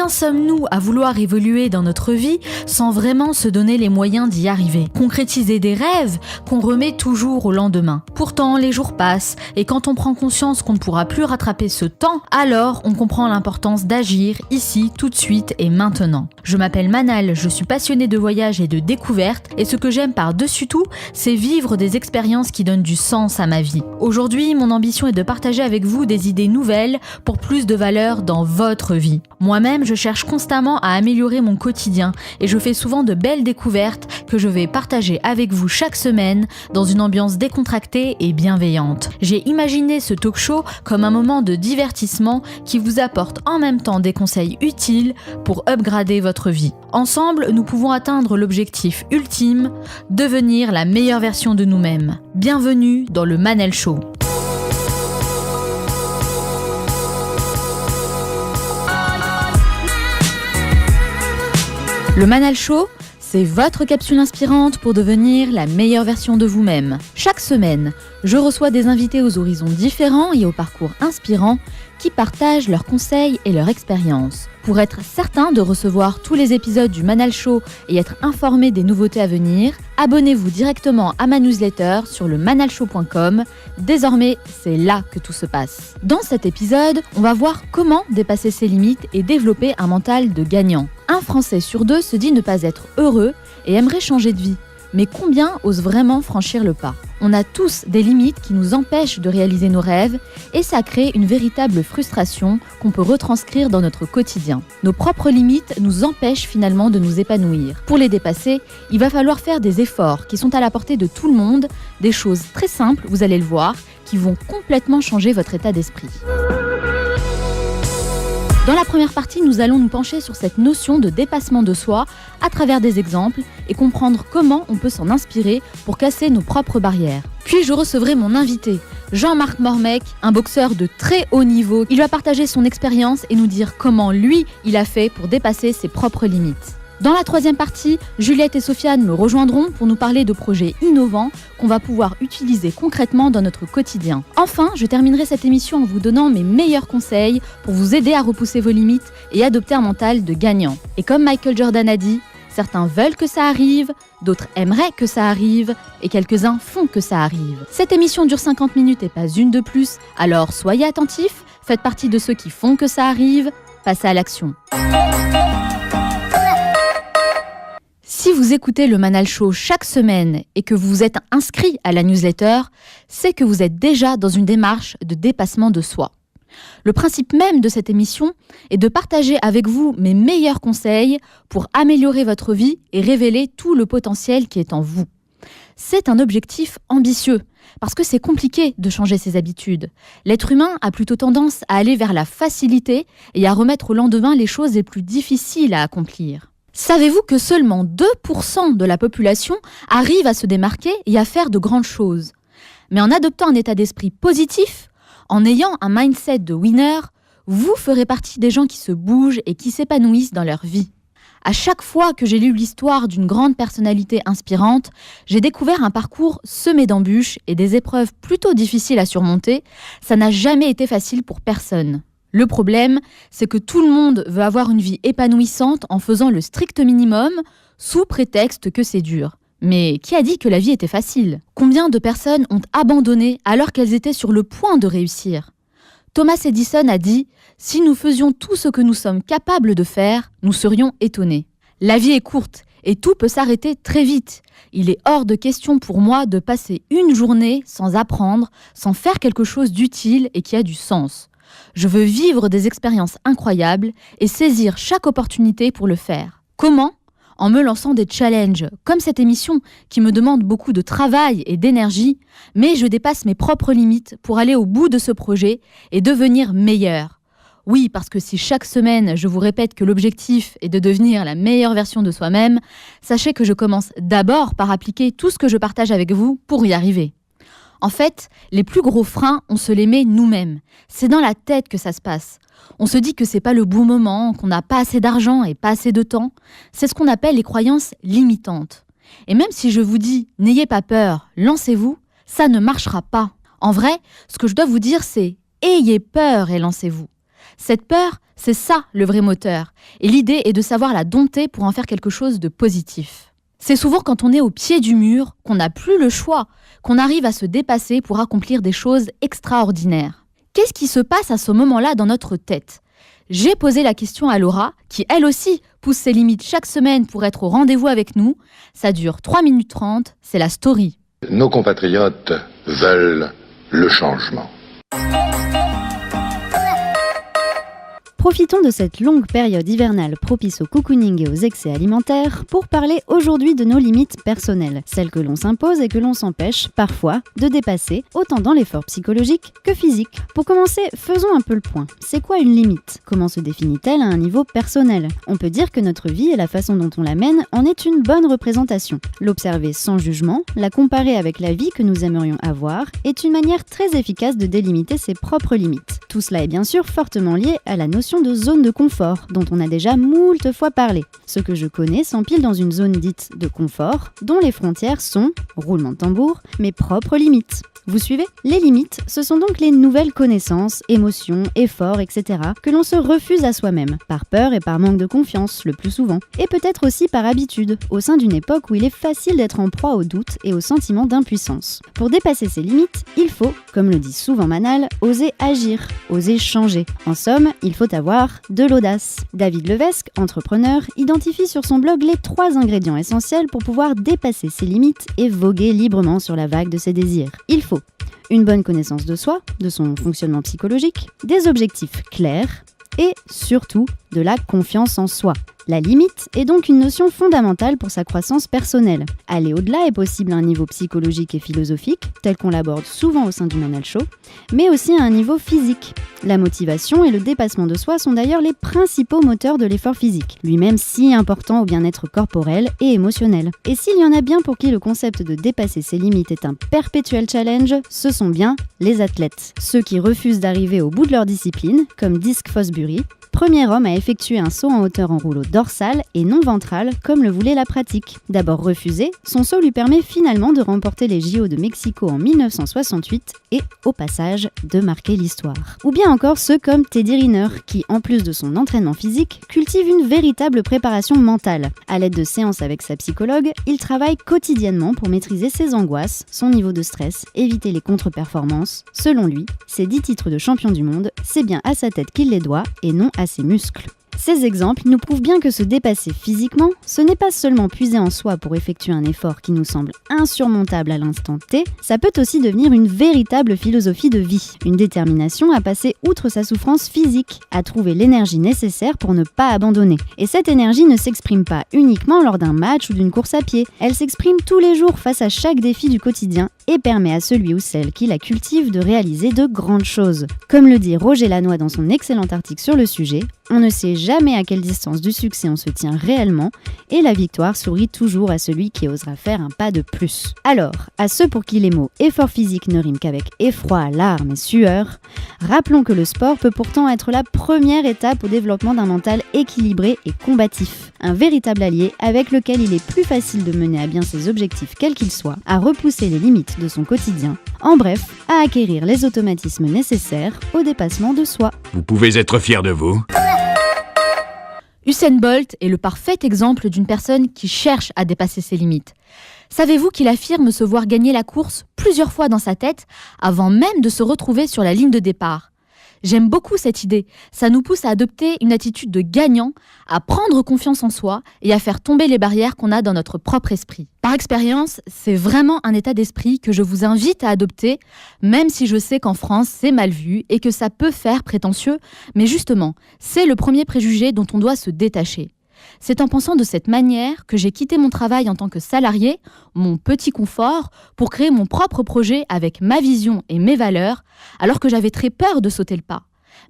en sommes-nous à vouloir évoluer dans notre vie sans vraiment se donner les moyens d'y arriver? Concrétiser des rêves qu'on remet toujours au lendemain. Pourtant, les jours passent et quand on prend conscience qu'on ne pourra plus rattraper ce temps, alors on comprend l'importance d'agir ici, tout de suite et maintenant. Je m'appelle Manal, je suis passionnée de voyage et de découverte et ce que j'aime par-dessus tout, c'est vivre des expériences qui donnent du sens à ma vie. Aujourd'hui, mon ambition est de partager avec vous des idées nouvelles pour plus de valeur dans votre vie. Moi-même, je cherche constamment à améliorer mon quotidien et je fais souvent de belles découvertes que je vais partager avec vous chaque semaine dans une ambiance décontractée et bienveillante. J'ai imaginé ce talk show comme un moment de divertissement qui vous apporte en même temps des conseils utiles pour upgrader votre vie. Ensemble, nous pouvons atteindre l'objectif ultime, devenir la meilleure version de nous-mêmes. Bienvenue dans le Manal Show. Le Manal Show, c'est votre capsule inspirante pour devenir la meilleure version de vous-même. Chaque semaine, je reçois des invités aux horizons différents et aux parcours inspirants qui partagent leurs conseils et leurs expériences. Pour être certain de recevoir tous les épisodes du Manal Show et être informé des nouveautés à venir, abonnez-vous directement à ma newsletter sur le manalshow.com. Désormais, c'est là que tout se passe. Dans cet épisode, on va voir comment dépasser ses limites et développer un mental de gagnant. Un Français sur 2 se dit ne pas être heureux et aimerait changer de vie. Mais combien osent vraiment franchir le pas? On a tous des limites qui nous empêchent de réaliser nos rêves et ça crée une véritable frustration qu'on peut retranscrire dans notre quotidien. Nos propres limites nous empêchent finalement de nous épanouir. Pour les dépasser, il va falloir faire des efforts qui sont à la portée de tout le monde, des choses très simples, vous allez le voir, qui vont complètement changer votre état d'esprit. Dans la première partie, nous allons nous pencher sur cette notion de dépassement de soi à travers des exemples et comprendre comment on peut s'en inspirer pour casser nos propres barrières. Puis je recevrai mon invité, Jean-Marc Mormec, un boxeur de très haut niveau. Il va partager son expérience et nous dire comment lui, il a fait pour dépasser ses propres limites. Dans la troisième partie, Juliette et Sofiane me rejoindront pour nous parler de projets innovants qu'on va pouvoir utiliser concrètement dans notre quotidien. Enfin, je terminerai cette émission en vous donnant mes meilleurs conseils pour vous aider à repousser vos limites et adopter un mental de gagnant. Et comme Michael Jordan a dit, certains veulent que ça arrive, d'autres aimeraient que ça arrive et quelques-uns font que ça arrive. Cette émission dure 50 minutes et pas une de plus, alors soyez attentifs, faites partie de ceux qui font que ça arrive, passez à l'action. Si vous écoutez le Manal Show chaque semaine et que vous vous êtes inscrit à la newsletter, c'est que vous êtes déjà dans une démarche de dépassement de soi. Le principe même de cette émission est de partager avec vous mes meilleurs conseils pour améliorer votre vie et révéler tout le potentiel qui est en vous. C'est un objectif ambitieux, parce que c'est compliqué de changer ses habitudes. L'être humain a plutôt tendance à aller vers la facilité et à remettre au lendemain les choses les plus difficiles à accomplir. Savez-vous que seulement 2% de la population arrive à se démarquer et à faire de grandes choses? Mais en adoptant un état d'esprit positif, en ayant un mindset de winner, vous ferez partie des gens qui se bougent et qui s'épanouissent dans leur vie. À chaque fois que j'ai lu l'histoire d'une grande personnalité inspirante, j'ai découvert un parcours semé d'embûches et des épreuves plutôt difficiles à surmonter. Ça n'a jamais été facile pour personne. Le problème, c'est que tout le monde veut avoir une vie épanouissante en faisant le strict minimum, sous prétexte que c'est dur. Mais qui a dit que la vie était facile? Combien de personnes ont abandonné alors qu'elles étaient sur le point de réussir? Thomas Edison a dit « Si nous faisions tout ce que nous sommes capables de faire, nous serions étonnés ». La vie est courte et tout peut s'arrêter très vite. Il est hors de question pour moi de passer une journée sans apprendre, sans faire quelque chose d'utile et qui a du sens. Je veux vivre des expériences incroyables et saisir chaque opportunité pour le faire. Comment? En me lançant des challenges, comme cette émission qui me demande beaucoup de travail et d'énergie, mais je dépasse mes propres limites pour aller au bout de ce projet et devenir meilleur. Oui, parce que si chaque semaine je vous répète que l'objectif est de devenir la meilleure version de soi-même, sachez que je commence d'abord par appliquer tout ce que je partage avec vous pour y arriver. En fait, les plus gros freins, on se les met nous-mêmes. C'est dans la tête que ça se passe. On se dit que c'est pas le bon moment, qu'on n'a pas assez d'argent et pas assez de temps. C'est ce qu'on appelle les croyances limitantes. Et même si je vous dis « n'ayez pas peur, lancez-vous », ça ne marchera pas. En vrai, ce que je dois vous dire, c'est « ayez peur et lancez-vous ». Cette peur, C'est ça le vrai moteur. Et l'idée est de savoir la dompter pour en faire quelque chose de positif. C'est souvent quand on est au pied du mur qu'on n'a plus le choix, qu'on arrive à se dépasser pour accomplir des choses extraordinaires. Qu'est-ce qui se passe à ce moment-là dans notre tête ? J'ai posé la question à Laura, qui elle aussi pousse ses limites chaque semaine pour être au rendez-vous avec nous. Ça dure 3 minutes 30, c'est la story. Nos compatriotes veulent le changement. Profitons de cette longue période hivernale propice au cocooning et aux excès alimentaires pour parler aujourd'hui de nos limites personnelles, celles que l'on s'impose et que l'on s'empêche, parfois, de dépasser, autant dans l'effort psychologique que physique. Pour commencer, faisons un peu le point. C'est quoi une limite ? Comment se définit-elle à un niveau personnel ? On peut dire que notre vie et la façon dont on la mène en est une bonne représentation. L'observer sans jugement, la comparer avec la vie que nous aimerions avoir, est une manière très efficace de délimiter ses propres limites. Tout cela est bien sûr fortement lié à la notion de zone de confort, dont on a déjà moult fois parlé. Ce que je connais s'empile dans une zone dite de confort, dont les frontières sont, roulement de tambour, mes propres limites. Vous suivez ? Les limites, ce sont donc les nouvelles connaissances, émotions, efforts, etc. que l'on se refuse à soi-même, par peur et par manque de confiance, le plus souvent, et peut-être aussi par habitude, au sein d'une époque où il est facile d'être en proie au doute et au sentiment d'impuissance. Pour dépasser ces limites, il faut, comme le dit souvent Manal, oser agir, oser changer. En somme, il faut avoir de l'audace. David Levesque, entrepreneur, identifie sur son blog les 3 ingrédients essentiels pour pouvoir dépasser ses limites et voguer librement sur la vague de ses désirs. Il faut une bonne connaissance de soi, de son fonctionnement psychologique, des objectifs clairs et surtout de la confiance en soi. La limite est donc une notion fondamentale pour sa croissance personnelle. Aller au-delà est possible à un niveau psychologique et philosophique, tel qu'on l'aborde souvent au sein du Manal Show, mais aussi à un niveau physique. La motivation et le dépassement de soi sont d'ailleurs les principaux moteurs de l'effort physique, lui-même si important au bien-être corporel et émotionnel. Et s'il y en a bien pour qui le concept de dépasser ses limites est un perpétuel challenge, ce sont bien les athlètes. Ceux qui refusent d'arriver au bout de leur discipline, comme Dick Fosbury, premier homme à effectuer un saut en hauteur en rouleau dorsal et non ventral comme le voulait la pratique. D'abord refusé, son saut lui permet finalement de remporter les JO de Mexico en 1968 et, au passage, de marquer l'histoire. Ou bien encore ceux comme Teddy Riner, qui, en plus de son entraînement physique, cultive une véritable préparation mentale. À l'aide de séances avec sa psychologue, il travaille quotidiennement pour maîtriser ses angoisses, son niveau de stress, éviter les contre-performances. Selon lui, ses 10 titres de champion du monde, c'est bien à sa tête qu'il les doit et non à ses muscles. Ces exemples nous prouvent bien que se dépasser physiquement, ce n'est pas seulement puiser en soi pour effectuer un effort qui nous semble insurmontable à l'instant T, ça peut aussi devenir une véritable philosophie de vie, une détermination à passer outre sa souffrance physique, à trouver l'énergie nécessaire pour ne pas abandonner. Et cette énergie ne s'exprime pas uniquement lors d'un match ou d'une course à pied, elle s'exprime tous les jours face à chaque défi du quotidien et permet à celui ou celle qui la cultive de réaliser de grandes choses. Comme le dit Roger Lannoy dans son excellent article sur le sujet, on ne sait jamais à quelle distance du succès on se tient réellement et la victoire sourit toujours à celui qui osera faire un pas de plus. Alors, à ceux pour qui les mots effort physique ne riment qu'avec effroi, larmes et sueur, rappelons que le sport peut pourtant être la première étape au développement d'un mental équilibré et combatif. Un véritable allié avec lequel il est plus facile de mener à bien ses objectifs quels qu'ils soient, à repousser les limites de son quotidien, en bref, à acquérir les automatismes nécessaires au dépassement de soi. Vous pouvez être fier de vous. Usain Bolt est le parfait exemple d'une personne qui cherche à dépasser ses limites. Savez-vous qu'il affirme se voir gagner la course plusieurs fois dans sa tête avant même de se retrouver sur la ligne de départ ? J'aime beaucoup cette idée, ça nous pousse à adopter une attitude de gagnant, à prendre confiance en soi et à faire tomber les barrières qu'on a dans notre propre esprit. Par expérience, c'est vraiment un état d'esprit que je vous invite à adopter, même si je sais qu'en France c'est mal vu et que ça peut faire prétentieux, mais justement, c'est le premier préjugé dont on doit se détacher. C'est en pensant de cette manière que j'ai quitté mon travail en tant que salarié, mon petit confort, pour créer mon propre projet avec ma vision et mes valeurs, alors que j'avais très peur de sauter le pas.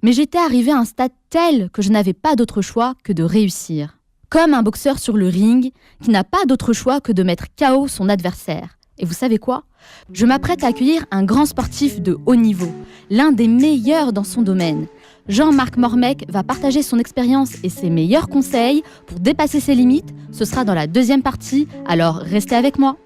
Mais j'étais arrivée à un stade tel que je n'avais pas d'autre choix que de réussir. Comme un boxeur sur le ring qui n'a pas d'autre choix que de mettre KO son adversaire. Et vous savez quoi ? Je m'apprête à accueillir un grand sportif de haut niveau, l'un des meilleurs dans son domaine. Jean-Marc Mormec va partager son expérience et ses meilleurs conseils pour dépasser ses limites. Ce sera dans la deuxième partie, alors restez avec moi.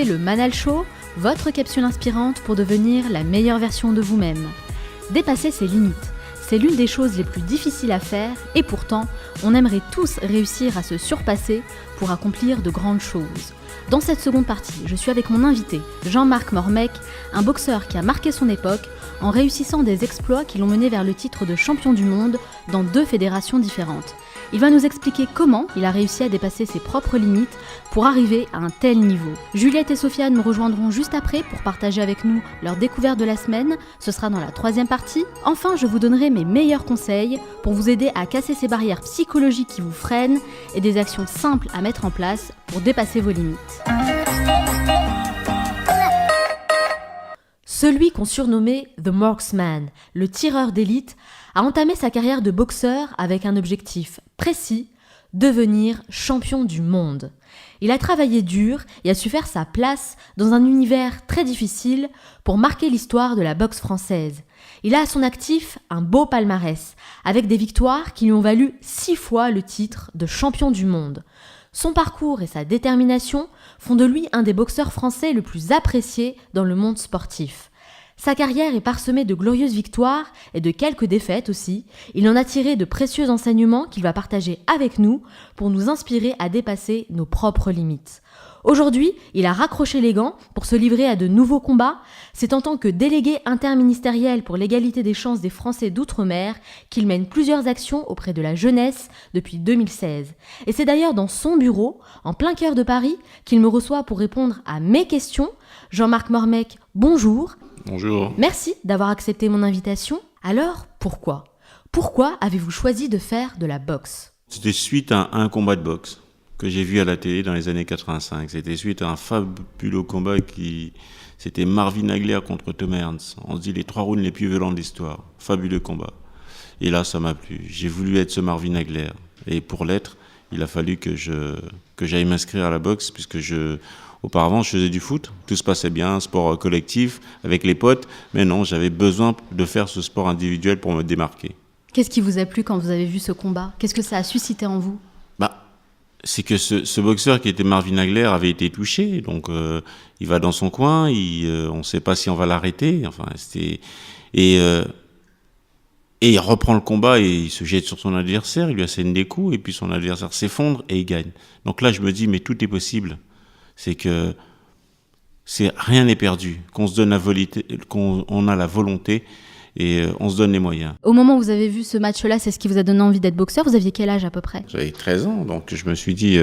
écoutez le Manal Show, votre capsule inspirante pour devenir la meilleure version de vous-même. Dépasser ses limites, c'est l'une des choses les plus difficiles à faire et pourtant, on aimerait tous réussir à se surpasser pour accomplir de grandes choses. Dans cette seconde partie, je suis avec mon invité, Jean-Marc Mormec, un boxeur qui a marqué son époque en réussissant des exploits qui l'ont mené vers le titre de champion du monde dans 2 fédérations différentes. Il va nous expliquer comment il a réussi à dépasser ses propres limites pour arriver à un tel niveau. Juliette et Sofiane me rejoindront juste après pour partager avec nous leur découverte de la semaine. Ce sera dans la 3e partie. Enfin, je vous donnerai mes meilleurs conseils pour vous aider à casser ces barrières psychologiques qui vous freinent et des actions simples à mettre en place pour dépasser vos limites. Celui qu'on surnommait The Marksman, le tireur d'élite, a entamé sa carrière de boxeur avec un objectif précis, devenir champion du monde. Il a travaillé dur et a su faire sa place dans un univers très difficile pour marquer l'histoire de la boxe française. Il a à son actif un beau palmarès, avec des victoires qui lui ont valu 6 fois le titre de champion du monde. Son parcours et sa détermination font de lui un des boxeurs français le plus apprécié dans le monde sportif. Sa carrière est parsemée de glorieuses victoires et de quelques défaites aussi. Il en a tiré de précieux enseignements qu'il va partager avec nous pour nous inspirer à dépasser nos propres limites. Aujourd'hui, il a raccroché les gants pour se livrer à de nouveaux combats. C'est en tant que délégué interministériel pour l'égalité des chances des Français d'outre-mer qu'il mène plusieurs actions auprès de la jeunesse depuis 2016. Et c'est d'ailleurs dans son bureau, en plein cœur de Paris, qu'il me reçoit pour répondre à mes questions. Jean-Marc Mormec, bonjour. Bonjour. Merci d'avoir accepté mon invitation. Alors, pourquoi ? Pourquoi avez-vous choisi de faire de la boxe ? C'était suite à un combat de boxe que j'ai vu à la télé dans les années 85. C'était suite à un fabuleux combat c'était Marvin Hagler contre Tom Ernst. On se dit les 3 rounds les plus violents de l'histoire. Fabuleux combat. Et là, ça m'a plu. J'ai voulu être ce Marvin Hagler. Et pour l'être, il a fallu que j'aille m'inscrire à la boxe puisque auparavant, je faisais du foot, tout se passait bien, sport collectif, avec les potes, mais non, j'avais besoin de faire ce sport individuel pour me démarquer. Qu'est-ce qui vous a plu quand vous avez vu ce combat ? Qu'est-ce que ça a suscité en vous ? C'est que ce boxeur qui était Marvin Hagler avait été touché, donc il va dans son coin, on ne sait pas si on va l'arrêter, et il reprend le combat et il se jette sur son adversaire, il lui assène des coups, et puis son adversaire s'effondre et il gagne. Donc là, je me dis, mais tout est possible. Rien n'est perdu, qu'on se donne qu'on a la volonté et on se donne les moyens. Au moment où vous avez vu ce match-là, c'est ce qui vous a donné envie d'être boxeur ? Vous aviez quel âge à peu près ? J'avais 13 ans, donc je me suis dit,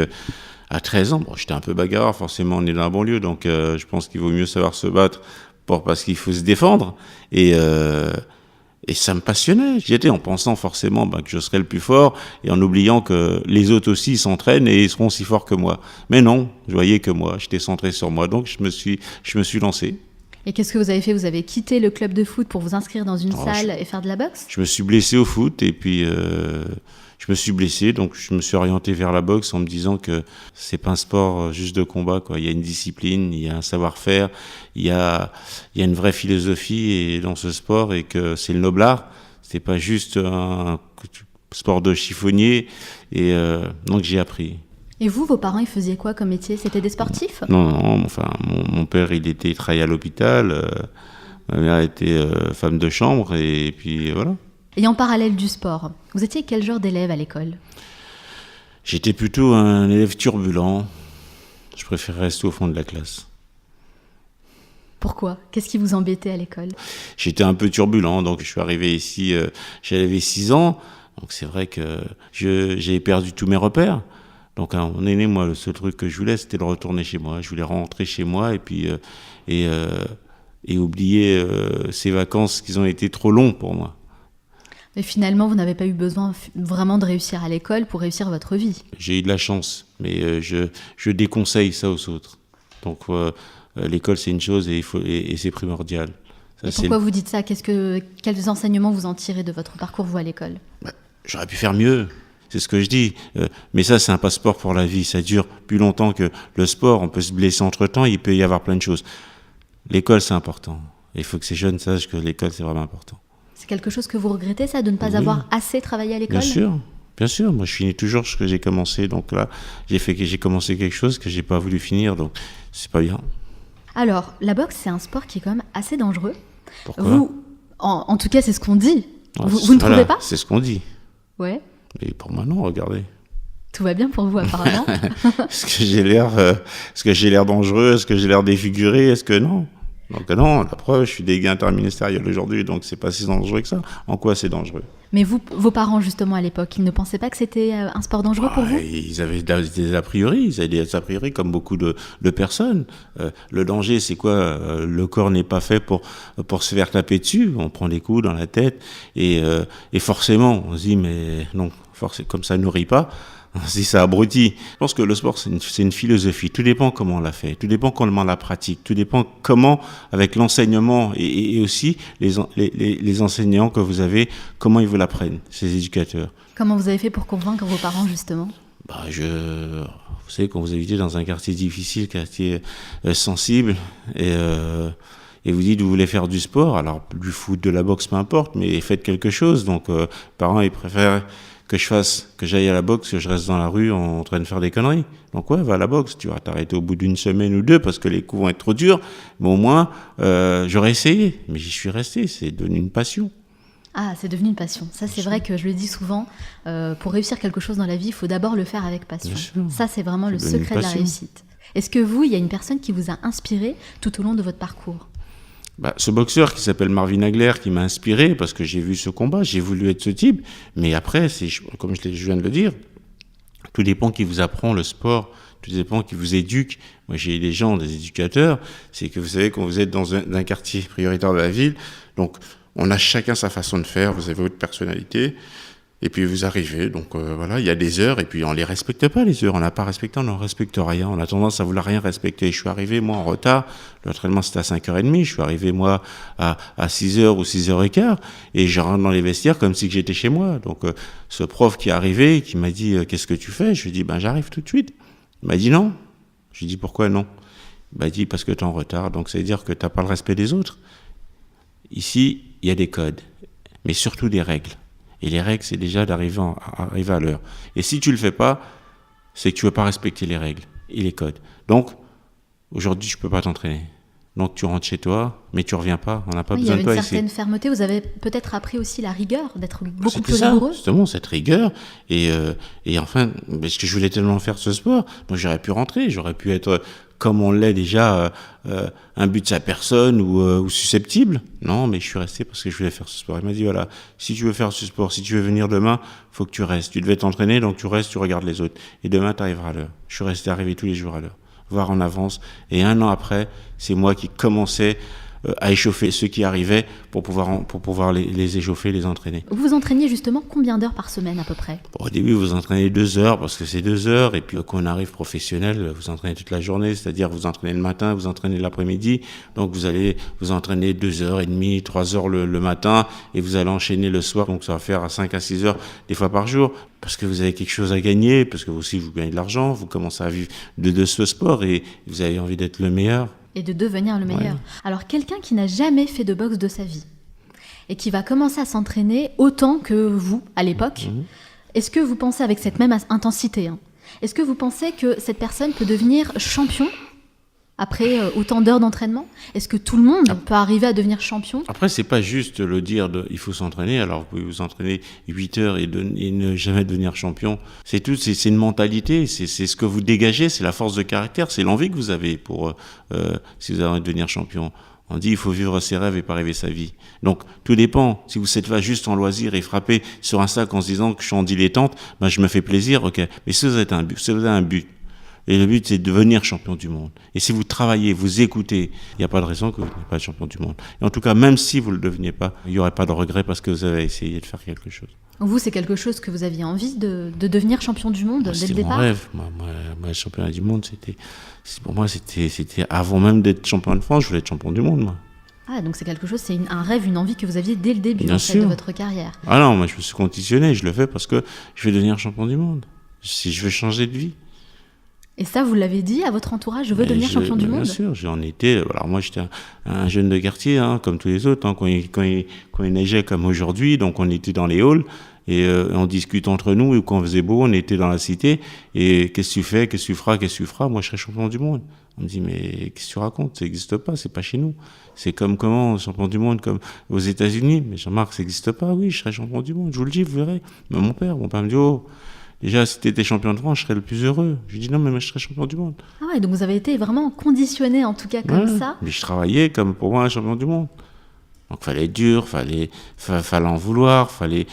à 13 ans, j'étais un peu bagarreur, forcément on est dans la banlieue, donc je pense qu'il vaut mieux savoir se battre parce qu'il faut se défendre. Et ça me passionnait. J'y étais en pensant forcément que je serais le plus fort et en oubliant que les autres aussi s'entraînent et ils seront aussi forts que moi. Mais non, je voyais que moi, j'étais centré sur moi, donc je me suis lancé. Et qu'est-ce que vous avez fait ? Vous avez quitté le club de foot pour vous inscrire dans une salle et faire de la boxe ? Je me suis blessé au foot et puis je me suis blessé, donc je me suis orienté vers la boxe en me disant que c'est pas un sport juste de combat, quoi. Il y a une discipline, il y a un savoir-faire, il y a une vraie philosophie dans ce sport et que c'est le noble art. C'est pas juste un sport de chiffonnier et donc j'ai appris. Et vous, vos parents, ils faisaient quoi comme métier ? C'était des sportifs ? Non, enfin, mon père, il travaillait à l'hôpital, ma mère était femme de chambre, et puis voilà. Et en parallèle du sport, vous étiez quel genre d'élève à l'école ? J'étais plutôt un élève turbulent. Je préférais rester au fond de la classe. Pourquoi ? Qu'est-ce qui vous embêtait à l'école ? J'étais un peu turbulent, donc je suis arrivé ici, j'avais 6 ans, donc c'est vrai que j'avais perdu tous mes repères. Donc à mon aîné, moi, le seul truc que je voulais, c'était de retourner chez moi. Je voulais rentrer chez moi et puis oublier ces vacances qui ont été trop longues pour moi. Mais finalement, vous n'avez pas eu besoin vraiment de réussir à l'école pour réussir votre vie. J'ai eu de la chance, mais je déconseille ça aux autres. Donc l'école, c'est une chose et c'est primordial. Ça, et pourquoi vous dites ça ? Quels enseignements vous en tirez de votre parcours, vous, à l'école ? J'aurais pu faire mieux. C'est ce que je dis. Mais ça, c'est un passeport pour la vie. Ça dure plus longtemps que le sport. On peut se blesser entre-temps. Il peut y avoir plein de choses. L'école, c'est important. Il faut que ces jeunes sachent que l'école, c'est vraiment important. C'est quelque chose que vous regrettez, ça, de ne pas avoir assez travaillé à l'école ? Bien sûr. Moi, je finis toujours ce que j'ai commencé. Donc là, j'ai commencé quelque chose que j'ai pas voulu finir. Donc, c'est pas bien. Alors, la boxe, c'est un sport qui est quand même assez dangereux. Pourquoi? Vous, en tout cas, c'est ce qu'on dit. Ouais, Vous ne trouvez pas? C'est ce qu'on dit. Ouais. Et pour moi, non, regardez. Tout va bien pour vous, apparemment. Est-ce que j'ai l'air dangereux? Est-ce que j'ai l'air défiguré? Est-ce que non? Donc non, la preuve, je suis délégué interministériel aujourd'hui, donc c'est pas si dangereux que ça. En quoi c'est dangereux? Mais vous, vos parents, justement, à l'époque, ils ne pensaient pas que c'était un sport dangereux pour vous? Ils avaient des a priori, comme beaucoup de personnes. Le danger, c'est quoi? Le corps n'est pas fait pour se faire taper dessus. On prend des coups dans la tête et forcément, on se dit mais non, comme ça nourrit pas. Si ça abrutit. Je pense que le sport, c'est une philosophie. Tout dépend comment on l'a fait. Tout dépend comment on la pratique. Tout dépend comment, avec l'enseignement et aussi les enseignants que vous avez, comment ils vous l'apprennent, ces éducateurs. Comment vous avez fait pour convaincre vos parents, justement? Vous savez, quand vous habitez dans un quartier difficile, quartier sensible, et vous dites vous voulez faire du sport, alors du foot, de la boxe, peu importe, mais faites quelque chose. Donc, parents, ils préfèrent que j'aille à la boxe, que je reste dans la rue en train de faire des conneries. Donc ouais, va à la boxe, tu vas t'arrêter au bout d'une semaine ou deux parce que les coups vont être trop durs, mais au moins, j'aurais essayé. Mais j'y suis resté, c'est devenu une passion. Ah, c'est devenu une passion. Ça, c'est vrai que je le dis souvent, pour réussir quelque chose dans la vie, il faut d'abord le faire avec passion. Ça, c'est vraiment le secret de la réussite. Est-ce que vous, il y a une personne qui vous a inspiré tout au long de votre parcours? Ce boxeur qui s'appelle Marvin Hagler qui m'a inspiré parce que j'ai vu ce combat, j'ai voulu être ce type. Mais après, comme je viens de le dire, tout dépend qui vous apprend le sport, tout dépend qui vous éduque. Moi, j'ai des gens, des éducateurs. C'est que vous savez, quand vous êtes dans un quartier prioritaire de la ville, donc on a chacun sa façon de faire. Vous avez votre personnalité. Et puis vous arrivez, donc voilà, il y a des heures, et puis on les respecte pas les heures, on n'a pas respecté, on n'en respecte rien, on a tendance à vouloir rien respecter. Je suis arrivé, moi, en retard, l'entraînement c'était à 5h30, je suis arrivé, moi, à 6h ou 6h15, et je rentre dans les vestiaires comme si j'étais chez moi. Donc ce prof qui est arrivé, qui m'a dit « Qu'est-ce que tu fais ?» Je lui ai dit « J'arrive tout de suite ». Il m'a dit « Non ». Je lui ai dit « Pourquoi non ?» Il m'a dit « Parce que tu es en retard, donc ça veut dire que tu n'as pas le respect des autres. » Ici, il y a des codes, mais surtout des règles. Et les règles, c'est déjà d'arriver à l'heure. Et si tu le fais pas, c'est que tu veux pas respecter les règles et les codes. Donc, aujourd'hui, je peux pas t'entraîner. Donc, tu rentres chez toi, mais tu reviens pas. On n'a pas besoin de toi ici. Il y avait une certaine fermeté. Vous avez peut-être appris aussi la rigueur, d'être beaucoup plus rigoureux. rigoureux. Justement, cette rigueur. Et enfin, parce que je voulais tellement faire ce sport, donc j'aurais pu rentrer. J'aurais pu être, comme on l'est déjà, un but de sa personne ou susceptible. Non, mais je suis resté parce que je voulais faire ce sport. Il m'a dit, voilà, si tu veux faire ce sport, si tu veux venir demain, faut que tu restes. Tu devais t'entraîner, donc tu restes, tu regardes les autres. Et demain, tu arriveras à l'heure. Je suis resté arrivé tous les jours à l'heure, voire en avance. Et 1 an après, c'est moi qui commençais à échauffer ceux qui arrivaient pour pouvoir les échauffer, les entraîner. Vous vous entraîniez justement combien d'heures par semaine à peu près? Au début, vous entraînez 2 heures parce que c'est 2 heures. Et puis quand on arrive professionnel, vous entraînez toute la journée. C'est-à-dire vous entraînez le matin, vous entraînez l'après-midi. Donc vous allez vous entraîner 2h30, 3 heures le matin. Et vous allez enchaîner le soir. Donc ça va faire à 5 à 6 heures des fois par jour. Parce que vous avez quelque chose à gagner. Parce que vous aussi, vous gagnez de l'argent. Vous commencez à vivre de ce sport. Et vous avez envie d'être le meilleur. Et de devenir le meilleur. Ouais. Alors, quelqu'un qui n'a jamais fait de boxe de sa vie et qui va commencer à s'entraîner autant que vous, à l'époque, est-ce que vous pensez, avec cette même intensité, est-ce que vous pensez que cette personne peut devenir champion après autant d'heures d'entraînement? Est-ce que tout le monde peut arriver à devenir champion? Après, c'est pas juste le dire il faut s'entraîner. Alors, vous pouvez vous entraîner 8 heures et ne jamais devenir champion. C'est tout, c'est une mentalité, c'est ce que vous dégagez, c'est la force de caractère, c'est l'envie que vous avez pour, si vous avez envie de devenir champion. On dit il faut vivre ses rêves et pas rêver sa vie. Donc, tout dépend. Si vous êtes pas juste en loisir et frapper sur un sac en se disant que je suis en dilettante, je me fais plaisir, ok. Mais si vous avez un but, et le but, c'est de devenir champion du monde. Et si vous travaillez, vous écoutez, il n'y a pas de raison que vous ne soyez pas champion du monde. Et en tout cas, même si vous ne le deveniez pas, il n'y aurait pas de regret parce que vous avez essayé de faire quelque chose. Vous, c'est quelque chose que vous aviez envie de devenir champion du monde dès le départ? C'était mon rêve. Moi, le championnat du monde, pour moi, c'était avant même d'être champion de France, je voulais être champion du monde, moi. Ah, donc c'est quelque chose, c'est un rêve, une envie que vous aviez dès le début de votre carrière. Ah non, moi, je me suis conditionné, je le fais parce que je vais devenir champion du monde. Si je veux changer de vie. Et ça, vous l'avez dit à votre entourage, je veux devenir champion du monde? Bien sûr, j'en étais. Alors moi, j'étais un jeune de quartier, comme tous les autres, quand il neigeait comme aujourd'hui, donc on était dans les halls, et on discute entre nous, et quand il faisait beau, on était dans la cité, et qu'est-ce que tu fais, qu'est-ce que tu feras, moi je serai champion du monde. On me dit, mais qu'est-ce que tu racontes, ça n'existe pas, c'est pas chez nous. C'est comme comment, champion du monde, comme aux États-Unis. Mais Jean-Marc, ça n'existe pas, oui, je serai champion du monde, je vous le dis, vous verrez. Mais mon père me dit, oh, déjà, si tu étais champion de France, je serais le plus heureux. Je lui dis non, mais moi, je serais champion du monde. Ah ouais, donc vous avez été vraiment conditionné, en tout cas, comme ça. Mais je travaillais comme pour moi un champion du monde. Donc, fallait être dur, fallait en vouloir, fallait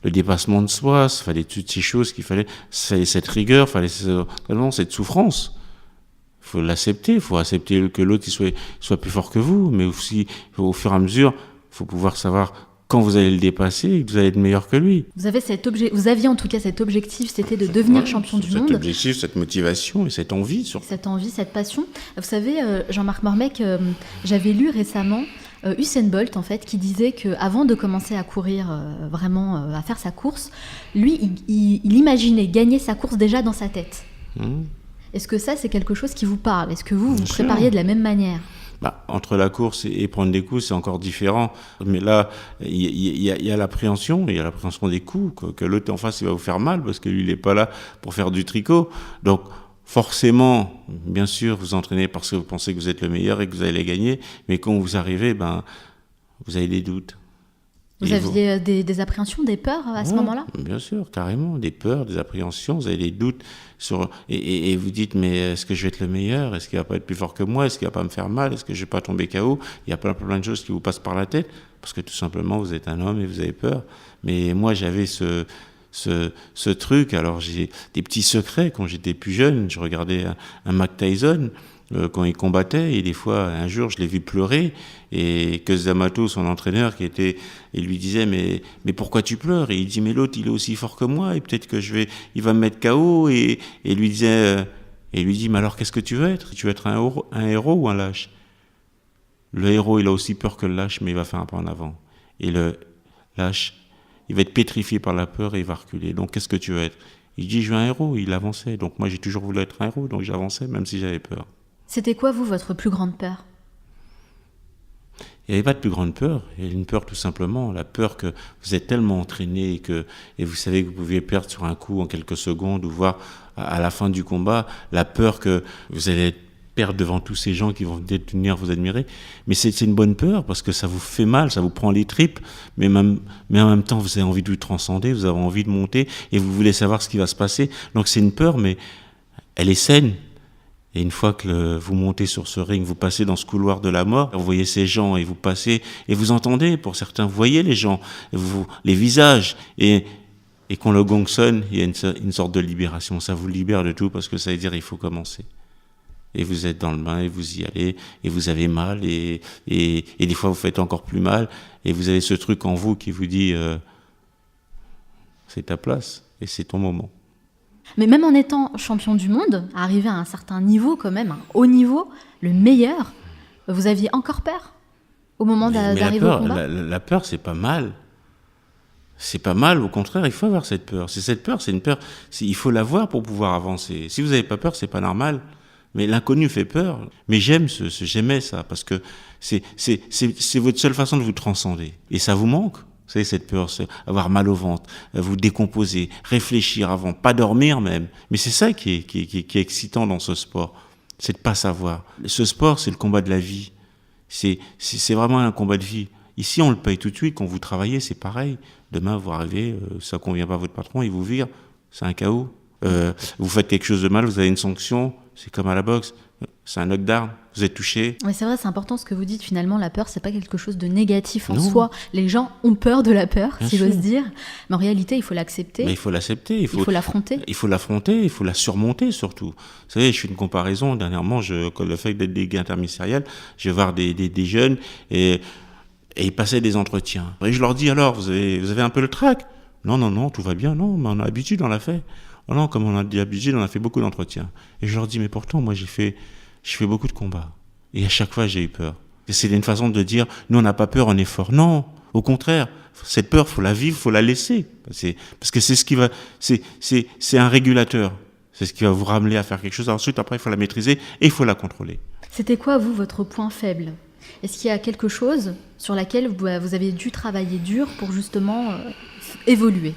le dépassement de soi, fallait toutes ces choses fallait cette rigueur, fallait cette souffrance. Faut l'accepter, faut accepter que l'autre soit plus fort que vous, mais aussi, au fur et à mesure, faut pouvoir savoir quand vous allez le dépasser et que vous allez être meilleur que lui. Vous aviez en tout cas cet objectif, c'était de devenir champion du monde. Cet objectif, cette motivation et cette envie. Cette envie, cette passion. Vous savez, Jean-Marc Mormec, j'avais lu récemment Usain Bolt, en fait, qui disait qu'avant de commencer à courir, à faire sa course, lui, il imaginait gagner sa course déjà dans sa tête. Est-ce que ça, c'est quelque chose qui vous parle? Est-ce que vous prépariez de la même manière? Entre la course et prendre des coups, c'est encore différent. Mais là, il y a l'appréhension, il y a l'appréhension des coups, que l'autre en face, il va vous faire mal, parce que lui, il n'est pas là pour faire du tricot. Donc, forcément, bien sûr, vous entraînez parce que vous pensez que vous êtes le meilleur et que vous allez gagner, mais quand vous arrivez, vous avez des doutes. Vous aviez des appréhensions, des peurs à ce moment-là? Bien sûr, carrément, des peurs, des appréhensions, vous avez des doutes et vous dites, mais est-ce que je vais être le meilleur? Est-ce qu'il va pas être plus fort que moi? Est-ce qu'il va pas me faire mal? Est-ce que je vais pas tomber KO? Il y a plein de choses qui vous passent par la tête, parce que tout simplement, vous êtes un homme et vous avez peur. Mais moi, j'avais ce truc, alors j'ai des petits secrets. Quand j'étais plus jeune, je regardais un Mike Tyson, quand il combattait, et des fois, un jour, je l'ai vu pleurer, et Cus D'Amato, son entraîneur, il lui disait, mais pourquoi tu pleures? Et il dit, mais l'autre, il est aussi fort que moi, et peut-être que il va me mettre KO, et lui dit, mais alors, qu'est-ce que tu veux être? Tu veux être un héros ou un lâche? Le héros, il a aussi peur que le lâche, mais il va faire un pas en avant. Et le lâche, il va être pétrifié par la peur et il va reculer. Donc, qu'est-ce que tu veux être? Il dit, je veux un héros, il avançait. Donc, moi, j'ai toujours voulu être un héros, donc j'avançais, même si j'avais peur. C'était quoi, vous, votre plus grande peur? Il n'y avait pas de plus grande peur. Il y avait une peur tout simplement, la peur que vous êtes tellement entraîné et vous savez que vous pouvez perdre sur un coup en quelques secondes ou voir à la fin du combat, la peur que vous allez perdre devant tous ces gens qui vont venir vous admirer. Mais c'est une bonne peur parce que ça vous fait mal, ça vous prend les tripes, mais en même temps vous avez envie de vous transcender, vous avez envie de monter et vous voulez savoir ce qui va se passer. Donc c'est une peur, mais elle est saine. Et une fois que vous montez sur ce ring, vous passez dans ce couloir de la mort, vous voyez ces gens et vous passez, et vous entendez, pour certains, vous voyez les gens, les visages, et quand le gong sonne, il y a une sorte de libération. Ça vous libère de tout parce que ça veut dire il faut commencer. Et vous êtes dans le bain et vous y allez, et vous avez mal, et des fois vous faites encore plus mal, et vous avez ce truc en vous qui vous dit c'est ta place et c'est ton moment. Mais même en étant champion du monde, arrivé à un certain niveau quand même, un haut niveau, le meilleur, vous aviez encore peur au moment d'arriver au combat? La peur, c'est pas mal. C'est pas mal, au contraire, il faut avoir cette peur. C'est une peur, il faut l'avoir pour pouvoir avancer. Si vous n'avez pas peur, c'est pas normal. Mais l'inconnu fait peur. Mais j'aimais ça, parce que c'est votre seule façon de vous transcender. Et ça vous manque. Vous savez, cette peur, c'est avoir mal au ventre, vous décomposer, réfléchir avant, pas dormir même. Mais c'est ça qui est excitant dans ce sport, c'est de pas savoir. Ce sport, c'est le combat de la vie. C'est vraiment un combat de vie. Ici, on le paye tout de suite. Quand vous travaillez, c'est pareil. Demain, vous arrivez, ça convient pas à votre patron, il vous vire. C'est un chaos. Vous faites quelque chose de mal, vous avez une sanction. C'est comme à la boxe. C'est un knockdown, vous êtes touché. Oui, c'est vrai, c'est important ce que vous dites. Finalement, la peur, c'est pas quelque chose de négatif en soi. Les gens ont peur de la peur, si j'ose dire. Mais en réalité, il faut l'accepter. Mais il faut l'accepter. Il faut l'affronter. Il faut l'affronter, il faut la surmonter surtout. Vous savez, je fais une comparaison. Dernièrement, le fait d'être délégué interministériel, je vais voir des jeunes et ils passaient des entretiens. Et je leur dis alors, vous avez un peu le trac? Non, tout va bien. Non, mais on a l'habitude, on l'a fait. Oh non, comme on a l'habitude, on a fait beaucoup d'entretiens. Et je leur dis, mais pourtant, moi, je fais beaucoup de combats. Et à chaque fois, j'ai eu peur. Et c'est une façon de dire, nous, on n'a pas peur, on est fort. Non, au contraire, cette peur, faut la vivre, faut la laisser. Parce que c'est ce qui va, c'est un régulateur. C'est ce qui va vous ramener à faire quelque chose. Ensuite, après, il faut la maîtriser et il faut la contrôler. C'était quoi, vous, votre point faible ? Est-ce qu'il y a quelque chose sur laquelle vous avez dû travailler dur pour justement évoluer ?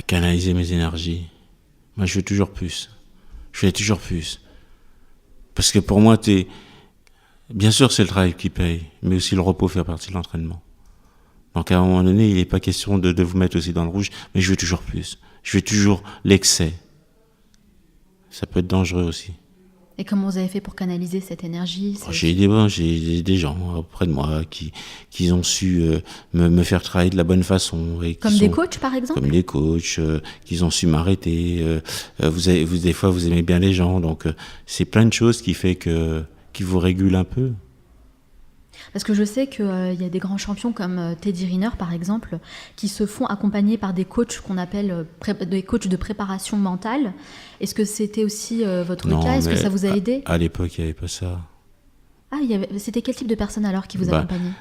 Canaliser mes énergies. Moi, je veux toujours plus. Je veux toujours plus. Parce que pour moi, bien sûr, c'est le travail qui paye, mais aussi le repos fait partie de l'entraînement. Donc, à un moment donné, il n'est pas question de vous mettre aussi dans le rouge, mais je veux toujours plus. Je veux toujours l'excès. Ça peut être dangereux aussi. Et comment vous avez fait pour canaliser cette énergie ? J'ai des gens auprès de moi qui ont su me faire travailler de la bonne façon. Et comme des coachs, par exemple ? Comme des coachs, qui ont su m'arrêter. Des fois, vous aimez bien les gens. Donc, c'est plein de choses qui vous régulent un peu. Parce que je sais qu'il y a des grands champions comme Teddy Riner, par exemple, qui se font accompagner par des coachs qu'on appelle des coachs de préparation mentale. Est-ce que c'était aussi votre cas ? Est-ce que ça vous a aidé ? À l'époque, il n'y avait pas ça. Ah, c'était quel type de personne alors qui vous accompagnait ?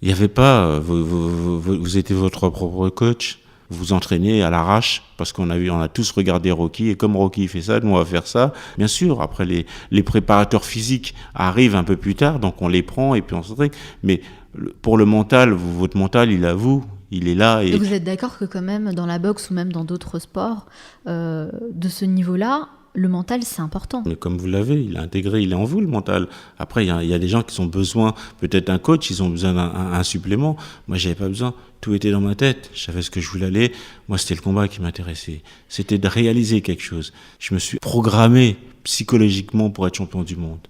Il n'y avait pas. Vous étiez votre propre coach. Vous entraînez à l'arrache, parce on a tous regardé Rocky, et comme Rocky fait ça, nous on va faire ça. Bien sûr, après les préparateurs physiques arrivent un peu plus tard, donc on les prend et puis on s'entraîne. Mais pour le mental, votre mental, il est là. Et vous êtes d'accord que quand même, dans la boxe ou même dans d'autres sports, de ce niveau-là, le mental, c'est important. Mais comme vous l'avez, il est intégré, il est en vous, le mental. Après, il y a des gens qui ont besoin, peut-être un coach, ils ont besoin d'un supplément. Moi, j'avais pas besoin. Tout était dans ma tête. Je savais ce que je voulais aller. Moi, c'était le combat qui m'intéressait. C'était de réaliser quelque chose. Je me suis programmé psychologiquement pour être champion du monde.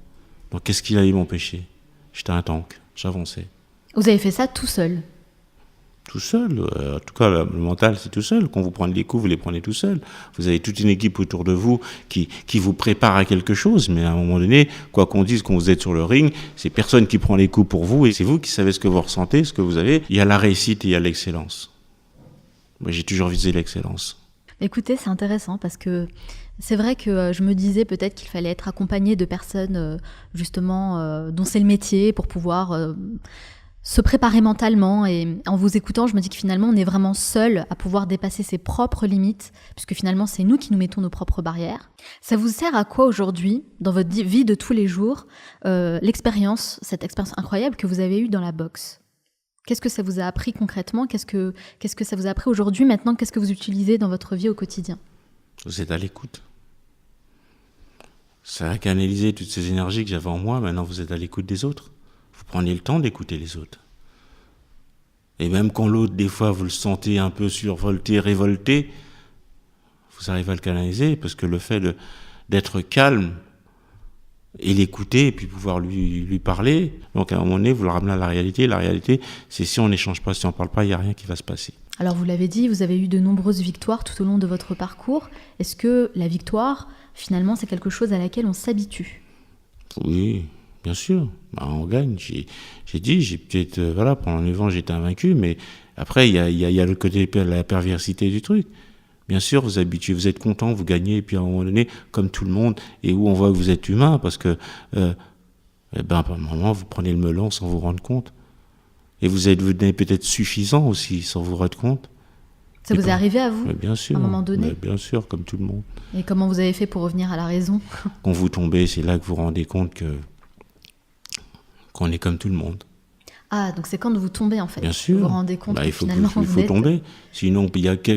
Donc, qu'est-ce qui allait m'empêcher ? J'étais un tank. J'avançais. Vous avez fait ça tout seul ? Tout seul. En tout cas, le mental, c'est tout seul. Quand vous prenez les coups, vous les prenez tout seul. Vous avez toute une équipe autour de vous qui vous prépare à quelque chose. Mais à un moment donné, quoi qu'on dise, quand vous êtes sur le ring, c'est personne qui prend les coups pour vous. Et c'est vous qui savez ce que vous ressentez, ce que vous avez. Il y a la réussite et il y a l'excellence. Moi, j'ai toujours visé l'excellence. Écoutez, c'est intéressant parce que c'est vrai que je me disais peut-être qu'il fallait être accompagné de personnes justement dont c'est le métier pour pouvoir se préparer mentalement. Et en vous écoutant, je me dis que finalement, on est vraiment seul à pouvoir dépasser ses propres limites, puisque finalement, c'est nous qui nous mettons nos propres barrières. Ça vous sert à quoi aujourd'hui, dans votre vie de tous les jours, cette expérience incroyable que vous avez eue dans la boxe ? Qu'est-ce que ça vous a appris concrètement ? Qu'est-ce que ça vous a appris aujourd'hui ? Maintenant, qu'est-ce que vous utilisez dans votre vie au quotidien ? Vous êtes à l'écoute. Ça a canalisé toutes ces énergies que j'avais en moi. Maintenant, vous êtes à l'écoute des autres. Vous prenez le temps d'écouter les autres. Et même quand l'autre, des fois, vous le sentez un peu survolté, révolté, vous arrivez à le canaliser, parce que le fait d'être calme et l'écouter, et puis pouvoir lui parler, donc à un moment donné, vous le ramenez à la réalité. La réalité, c'est si on n'échange pas, si on ne parle pas, il n'y a rien qui va se passer. Alors vous l'avez dit, vous avez eu de nombreuses victoires tout au long de votre parcours. Est-ce que la victoire, finalement, c'est quelque chose à laquelle on s'habitue ? Oui. Bien sûr, on gagne. J'ai peut-être, pendant 9 ans, j'étais invaincu, mais après, il y a le côté de la perversité du truc. Bien sûr, vous habituez, vous êtes content, vous gagnez, et puis à un moment donné, comme tout le monde, et où on voit que vous êtes humain, parce que, à un moment, vous prenez le melon sans vous rendre compte. Et vous devenez peut-être suffisant aussi, sans vous rendre compte. Ça vous est arrivé à vous, bien sûr, à un moment donné ? Bien sûr, comme tout le monde. Et comment vous avez fait pour revenir à la raison ? Quand vous tombez, c'est là que vous vous rendez compte qu'on est comme tout le monde. Ah, donc c'est quand vous tombez en fait. Bien sûr. Vous vous rendez compte que finalement il faut tomber. Sinon,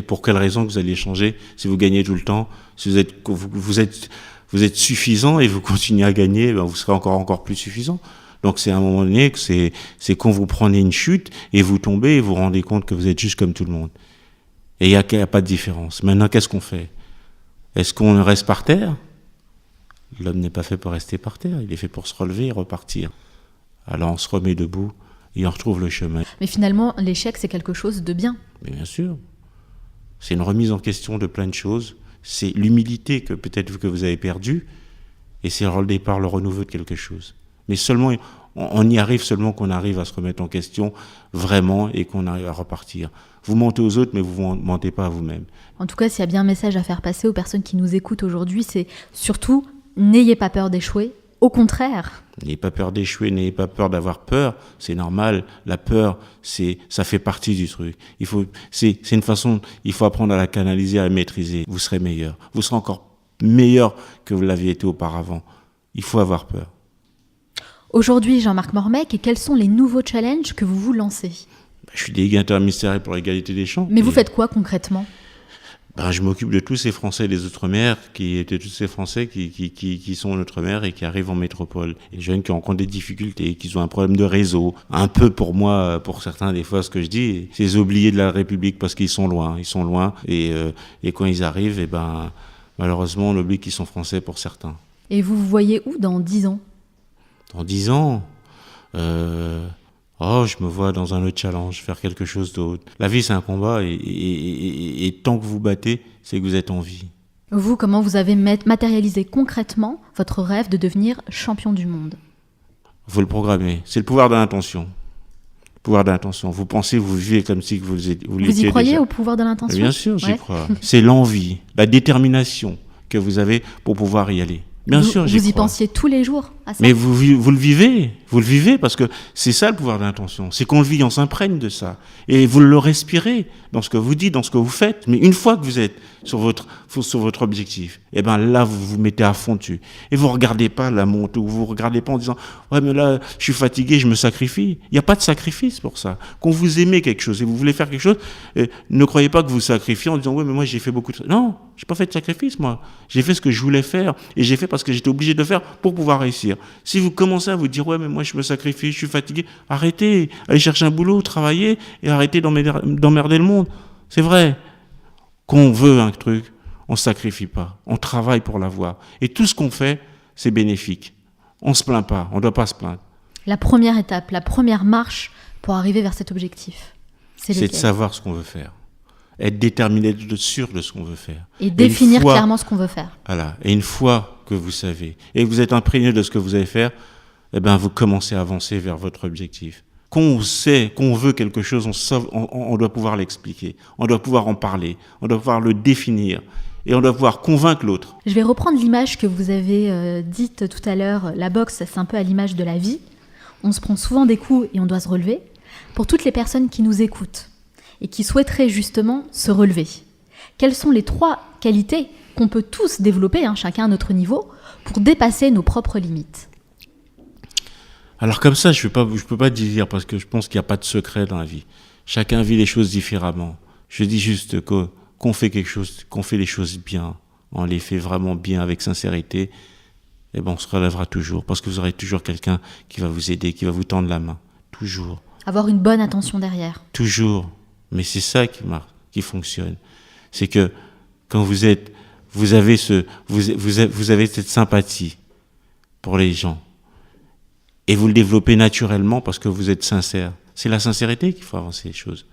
pour quelle raison que vous allez changer si vous gagnez tout le temps ? Si vous êtes suffisant et vous continuez à gagner, vous serez encore plus suffisant. Donc c'est à un moment donné que c'est quand vous prenez une chute et vous tombez et vous vous rendez compte que vous êtes juste comme tout le monde. Et il n'y a pas de différence. Maintenant, qu'est-ce qu'on fait ? Est-ce qu'on reste par terre ? L'homme n'est pas fait pour rester par terre, il est fait pour se relever et repartir. Alors on se remet debout et on retrouve le chemin. Mais finalement, l'échec, c'est quelque chose de bien. Mais bien sûr. C'est une remise en question de plein de choses. C'est l'humilité que peut-être que vous avez perdue. Et c'est le départ, le renouveau de quelque chose. Mais seulement, on y arrive seulement qu'on arrive à se remettre en question vraiment et qu'on arrive à repartir. Vous mentez aux autres, mais vous ne mentez pas à vous-même. En tout cas, s'il y a bien un message à faire passer aux personnes qui nous écoutent aujourd'hui, c'est surtout, n'ayez pas peur d'échouer. Au contraire. N'ayez pas peur d'échouer, n'ayez pas peur d'avoir peur. C'est normal. La peur, ça fait partie du truc. C'est une façon, il faut apprendre à la canaliser, à la maîtriser. Vous serez meilleur. Vous serez encore meilleur que vous l'aviez été auparavant. Il faut avoir peur. Aujourd'hui, Jean-Marc Mormec, quels sont les nouveaux challenges que vous vous lancez ? Je suis délégué interministériel pour l'égalité des chances. Mais vous faites quoi concrètement ? Je m'occupe de tous ces Français des Outre-mer, tous ces Français qui sont en Outre-mer et qui arrivent en métropole. Et les jeunes qui rencontrent des difficultés, qui ont un problème de réseau. Un peu pour moi, pour certains, des fois, ce que je dis, c'est les oubliés de la République parce qu'ils sont loin. Ils sont loin et quand ils arrivent, malheureusement, on oublie qu'ils sont Français pour certains. Et vous vous voyez où dans 10 ans ? Dans 10 ans, je me vois dans un autre challenge, faire quelque chose d'autre. La vie, c'est un combat et tant que vous battez, c'est que vous êtes en vie. Vous, comment vous avez matérialisé concrètement votre rêve de devenir champion du monde ? Vous le programmez. C'est le pouvoir de l'intention. Pouvoir de l'intention. Vous pensez, vous vivez comme si vous l'étiez déjà. Vous y croyez au pouvoir de l'intention ? Bien sûr, j'y crois. C'est l'envie, la détermination que vous avez pour pouvoir y aller. Bien sûr, j'y crois. Vous y pensiez tous les jours à ça ? Mais vous le vivez parce que c'est ça le pouvoir de l'intention. C'est qu'on le vit, on s'imprègne de ça. Et vous le respirez dans ce que vous dites, dans ce que vous faites. Mais une fois que vous êtes sur votre objectif, là, vous vous mettez à fond dessus. Et vous regardez pas la montre, ou vous regardez pas en disant, ouais, mais là, je suis fatigué, je me sacrifie. Il n'y a pas de sacrifice pour ça. Quand vous aimez quelque chose et vous voulez faire quelque chose, ne croyez pas que vous sacrifiez en disant, ouais, mais moi, j'ai fait beaucoup de... Non, j'ai pas fait de sacrifice, moi. J'ai fait ce que je voulais faire et j'ai fait parce que j'étais obligé de le faire pour pouvoir réussir. Si vous commencez à vous dire, ouais, mais moi, je me sacrifie, je suis fatigué, arrêtez, allez chercher un boulot, travaillez et arrêtez d'emmerder le monde. C'est vrai. Quand on veut un truc, on ne sacrifie pas. On travaille pour l'avoir. Et tout ce qu'on fait, c'est bénéfique. On ne se plaint pas. On ne doit pas se plaindre. La première étape, la première marche pour arriver vers cet objectif, c'est de savoir ce qu'on veut faire. Être déterminé, être sûr de ce qu'on veut faire. Et définir clairement ce qu'on veut faire. Voilà. Et une fois que vous savez, et que vous êtes imprégné de ce que vous allez faire, vous commencez à avancer vers votre objectif. Quand on sait, qu'on veut quelque chose, on doit pouvoir l'expliquer. On doit pouvoir en parler. On doit pouvoir le définir. Et on doit pouvoir convaincre l'autre. Je vais reprendre l'image que vous avez dite tout à l'heure. La boxe, c'est un peu à l'image de la vie. On se prend souvent des coups et on doit se relever. Pour toutes les personnes qui nous écoutent et qui souhaiteraient justement se relever, quelles sont les 3 qualités qu'on peut tous développer, chacun à notre niveau, pour dépasser nos propres limites ? Alors comme ça, je peux pas dire parce que je pense qu'il n'y a pas de secret dans la vie. Chacun vit les choses différemment. Je dis juste qu'on fait quelque chose, qu'on fait les choses bien, on les fait vraiment bien avec sincérité, on se relèvera toujours parce que vous aurez toujours quelqu'un qui va vous aider, qui va vous tendre la main. Toujours. Avoir une bonne attention derrière. Toujours. Mais c'est ça qui marche, qui fonctionne. C'est que quand vous avez cette sympathie pour les gens. Et vous le développez naturellement parce que vous êtes sincère. C'est la sincérité qu'il faut avancer les choses.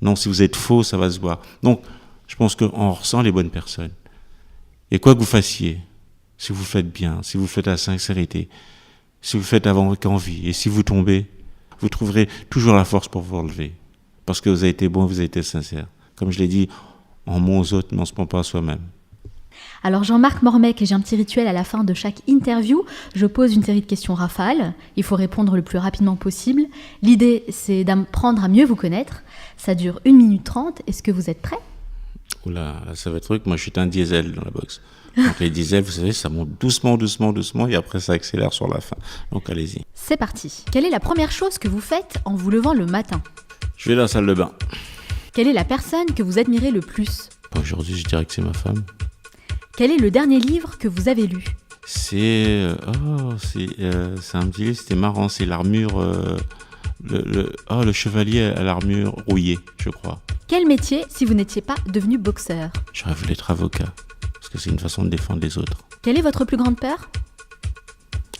Non, si vous êtes faux, ça va se voir. Donc, je pense qu'on ressent les bonnes personnes. Et quoi que vous fassiez, si vous faites bien, si vous faites à la sincérité, si vous faites avec envie, et si vous tombez, vous trouverez toujours la force pour vous relever. Parce que vous avez été bon, vous avez été sincère. Comme je l'ai dit, on ment aux autres, mais on ne se ment pas à soi-même. Alors Jean-Marc Mormec, j'ai un petit rituel à la fin de chaque interview. Je pose une série de questions rafales. Il faut répondre le plus rapidement possible. L'idée, c'est d'apprendre à mieux vous connaître. Ça dure 1 minute 30. Est-ce que vous êtes prêt ? Oula, ça va être truc. Moi, je suis un diesel dans la boxe. Donc les diesels, vous savez, ça monte doucement, et après ça accélère sur la fin. Donc allez-y. C'est parti. Quelle est la première chose que vous faites en vous levant le matin ? Je vais à la salle de bain. Quelle est la personne que vous admirez le plus ? Aujourd'hui, je dirais que c'est ma femme. Quel est le dernier livre que vous avez lu ? C'est un petit livre, c'était marrant, c'est l'armure, le chevalier à l'armure rouillée, je crois. Quel métier si vous n'étiez pas devenu boxeur ? J'aurais voulu être avocat, parce que c'est une façon de défendre les autres. Quelle est votre plus grande peur ?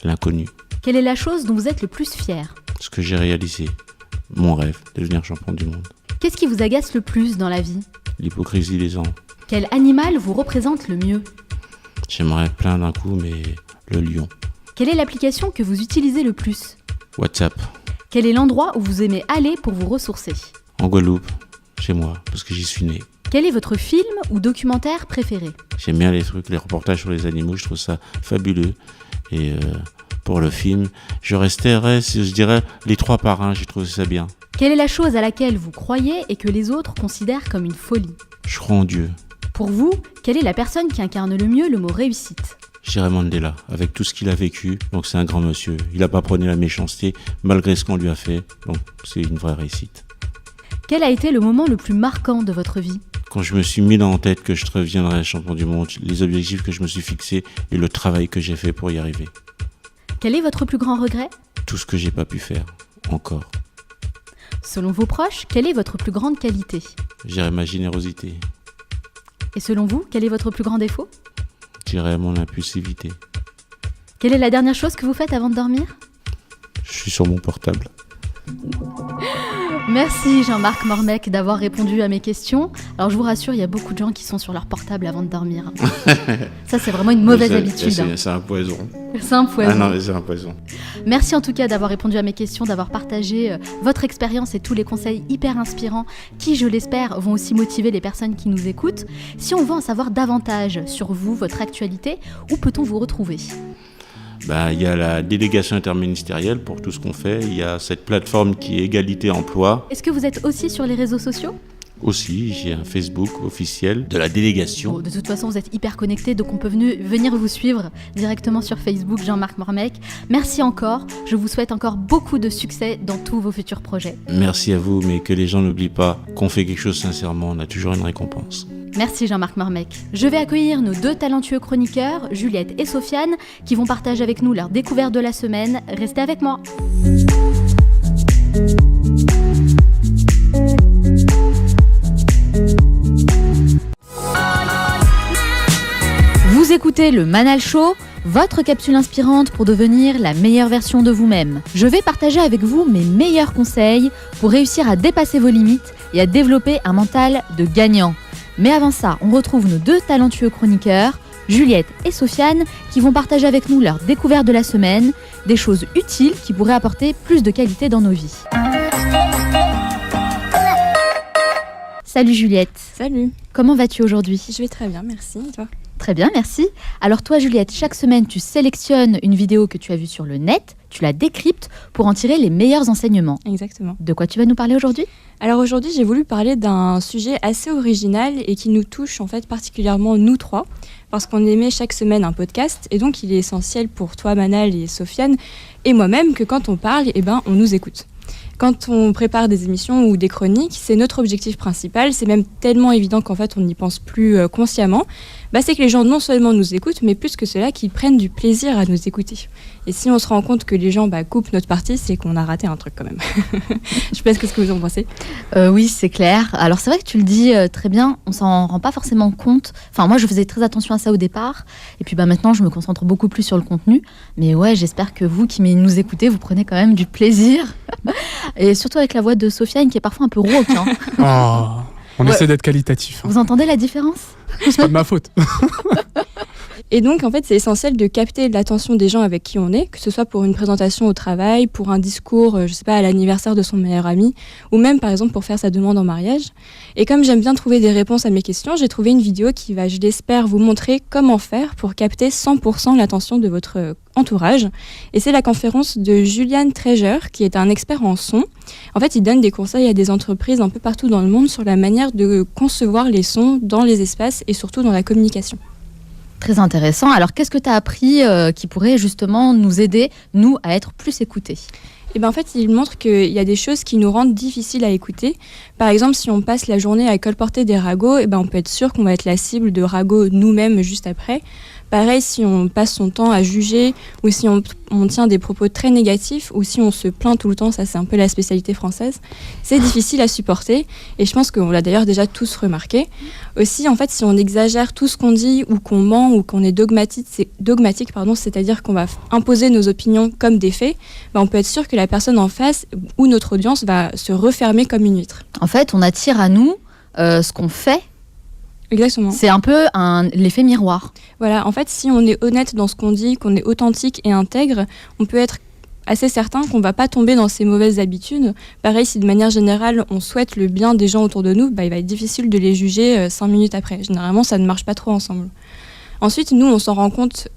L'inconnu. Quelle est la chose dont vous êtes le plus fier ? Ce que j'ai réalisé, mon rêve, de devenir champion du monde. Qu'est-ce qui vous agace le plus dans la vie ? L'hypocrisie des gens. Quel animal vous représente le mieux ? J'aimerais plein d'un coup, mais le lion. Quelle est l'application que vous utilisez le plus ? WhatsApp. Quel est l'endroit où vous aimez aller pour vous ressourcer ? En Guadeloupe, chez moi, parce que j'y suis né. Quel est votre film ou documentaire préféré ? J'aime bien les reportages sur les animaux, je trouve ça fabuleux. Et pour le film. Je resterai, je dirais, les 3 parrains, j'ai trouvé ça bien. Quelle est la chose à laquelle vous croyez et que les autres considèrent comme une folie ? Je crois en Dieu. Pour vous, quelle est la personne qui incarne le mieux le mot réussite ? Je dirais Mandela, avec tout ce qu'il a vécu, donc c'est un grand monsieur. Il n'a pas prôné la méchanceté, malgré ce qu'on lui a fait, donc c'est une vraie réussite. Quel a été le moment le plus marquant de votre vie ? Quand je me suis mis en tête que je reviendrais champion du monde, les objectifs que je me suis fixés et le travail que j'ai fait pour y arriver. Quel est votre plus grand regret ? Tout ce que j'ai pas pu faire, encore. Selon vos proches, quelle est votre plus grande qualité ? Je dirais ma générosité, Et selon vous, quel est votre plus grand défaut ? je dirais mon impulsivité. Quelle est la dernière chose que vous faites avant de dormir ? Je suis sur mon portable. Merci Jean-Marc Mormec d'avoir répondu à mes questions. Alors je vous rassure, il y a beaucoup de gens qui sont sur leur portable avant de dormir. Ça c'est vraiment une mauvaise habitude. C'est un poison. C'est un poison. Ah non, mais c'est un poison. Merci en tout cas d'avoir répondu à mes questions, d'avoir partagé votre expérience et tous les conseils hyper inspirants qui, je l'espère, vont aussi motiver les personnes qui nous écoutent. Si on veut en savoir davantage sur vous, votre actualité, où peut-on vous retrouver ? Il y a la délégation interministérielle pour tout ce qu'on fait. Il y a cette plateforme qui est Égalité Emploi. Est-ce que vous êtes aussi sur les réseaux sociaux ? Aussi, j'ai un Facebook officiel de la délégation. Bon, de toute façon, vous êtes hyper connectés, donc on peut venir vous suivre directement sur Facebook, Jean-Marc Mormec. Merci encore. Je vous souhaite encore beaucoup de succès dans tous vos futurs projets. Merci à vous, mais que les gens n'oublient pas qu'on fait quelque chose sincèrement, on a toujours une récompense. Merci Jean-Marc Mormec. Je vais accueillir nos 2 talentueux chroniqueurs, Juliette et Sofiane, qui vont partager avec nous leur découverte de la semaine. Restez avec moi. Vous écoutez le Manal Show, votre capsule inspirante pour devenir la meilleure version de vous-même. Je vais partager avec vous mes meilleurs conseils pour réussir à dépasser vos limites et à développer un mental de gagnant. Mais avant ça, on retrouve nos 2 talentueux chroniqueurs, Juliette et Sofiane, qui vont partager avec nous leur découverte de la semaine, des choses utiles qui pourraient apporter plus de qualité dans nos vies. Salut Juliette. Salut. Comment vas-tu aujourd'hui ? Je vais très bien, merci. Et toi ? Très bien, merci. Alors toi Juliette, chaque semaine tu sélectionnes une vidéo que tu as vue sur le net, tu la décryptes pour en tirer les meilleurs enseignements. Exactement. De quoi tu vas nous parler aujourd'hui ? Alors aujourd'hui, j'ai voulu parler d'un sujet assez original et qui nous touche en fait particulièrement nous 3, parce qu'on émet chaque semaine un podcast et donc il est essentiel pour toi Manal et Sofiane et moi-même que quand on parle, on nous écoute. Quand on prépare des émissions ou des chroniques, c'est notre objectif principal, c'est même tellement évident qu'en fait on n'y pense plus consciemment, c'est que les gens non seulement nous écoutent, mais plus que cela, qu'ils prennent du plaisir à nous écouter. Et si on se rend compte que les gens coupent notre partie, c'est qu'on a raté un truc quand même. Je sais pas ce que vous en pensez. Oui, c'est clair. Alors c'est vrai que tu le dis très bien, on s'en rend pas forcément compte. Enfin moi je faisais très attention à ça au départ, et puis maintenant je me concentre beaucoup plus sur le contenu. Mais ouais, j'espère que vous qui nous écoutez, vous prenez quand même du plaisir. Et surtout avec la voix de Sofiane qui est parfois un peu rauque. On essaie d'être qualitatif. Vous entendez la différence ? C'est pas de ma faute. Et donc, en fait, c'est essentiel de capter l'attention des gens avec qui on est, que ce soit pour une présentation au travail, pour un discours, à l'anniversaire de son meilleur ami, ou même, par exemple, pour faire sa demande en mariage. Et comme j'aime bien trouver des réponses à mes questions, j'ai trouvé une vidéo qui va, je l'espère, vous montrer comment faire pour capter 100% l'attention de votre entourage. Et c'est la conférence de Julian Treasure, qui est un expert en son. En fait, il donne des conseils à des entreprises un peu partout dans le monde sur la manière de concevoir les sons dans les espaces et surtout dans la communication. Très intéressant. Alors, qu'est-ce que tu as appris qui pourrait justement nous aider, nous, à être plus écoutés ? En fait, il montre qu'il y a des choses qui nous rendent difficiles à écouter. Par exemple, si on passe la journée à colporter des ragots, on peut être sûr qu'on va être la cible de ragots nous-mêmes juste après. Pareil, si on passe son temps à juger ou si on tient des propos très négatifs ou si on se plaint tout le temps, ça c'est un peu la spécialité française, c'est difficile à supporter et je pense qu'on l'a d'ailleurs déjà tous remarqué. Aussi, en fait, si on exagère tout ce qu'on dit ou qu'on ment ou qu'on est dogmatique, c'est-à-dire qu'on va imposer nos opinions comme des faits, on peut être sûr que la personne en face ou notre audience va se refermer comme une huître. En fait, on attire à nous ce qu'on fait. Exactement. C'est un peu l'effet miroir. Voilà, en fait, si on est honnête dans ce qu'on dit, qu'on est authentique et intègre, on peut être assez certain qu'on ne va pas tomber dans ces mauvaises habitudes. Pareil, si de manière générale, on souhaite le bien des gens autour de nous, il va être difficile de les juger 5 minutes après. Généralement, ça ne marche pas trop ensemble. Ensuite, nous, on s'en rend compte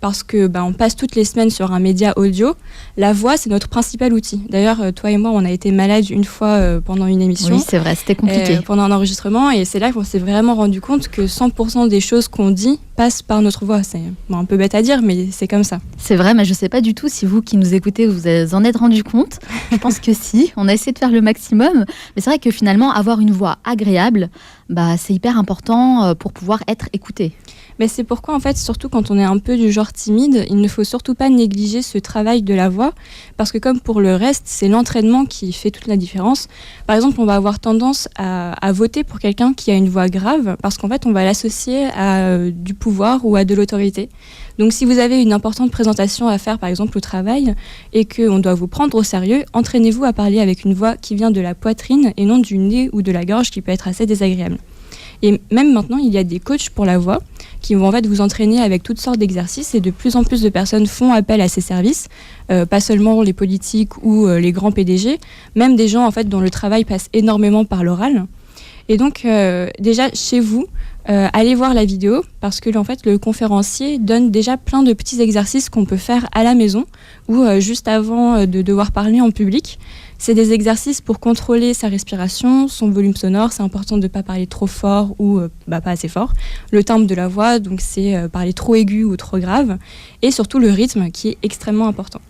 parce que on passe toutes les semaines sur un média audio. La voix, c'est notre principal outil. D'ailleurs, toi et moi, on a été malades une fois pendant une émission. Oui, c'est vrai, c'était compliqué. Pendant un enregistrement, et c'est là qu'on s'est vraiment rendu compte que 100% des choses qu'on dit passent par notre voix. C'est un peu bête à dire, mais c'est comme ça. C'est vrai, mais je ne sais pas du tout si vous qui nous écoutez, vous en êtes rendu compte. Je pense que si, on a essayé de faire le maximum. Mais c'est vrai que finalement, avoir une voix agréable, c'est hyper important pour pouvoir être écouté. Mais c'est pourquoi, en fait, surtout quand on est un peu du genre timide, il ne faut surtout pas négliger ce travail de la voix, parce que comme pour le reste, c'est l'entraînement qui fait toute la différence. Par exemple, on va avoir tendance à voter pour quelqu'un qui a une voix grave, parce qu'en fait, on va l'associer à du pouvoir ou à de l'autorité. Donc si vous avez une importante présentation à faire, par exemple au travail, et qu'on doit vous prendre au sérieux, entraînez-vous à parler avec une voix qui vient de la poitrine et non du nez ou de la gorge, qui peut être assez désagréable. Et même maintenant, il y a des coachs pour la voix qui vont en fait vous entraîner avec toutes sortes d'exercices, et de plus en plus de personnes font appel à ces services, pas seulement les politiques ou les grands PDG, même des gens en fait dont le travail passe énormément par l'oral. Et donc déjà chez vous, allez voir la vidéo, parce que en fait le conférencier donne déjà plein de petits exercices qu'on peut faire à la maison ou juste avant de devoir parler en public. C'est des exercices pour contrôler sa respiration, son volume sonore. C'est important de ne pas parler trop fort ou pas assez fort. Le timbre de la voix, donc c'est parler trop aigu ou trop grave. Et surtout le rythme qui est extrêmement important.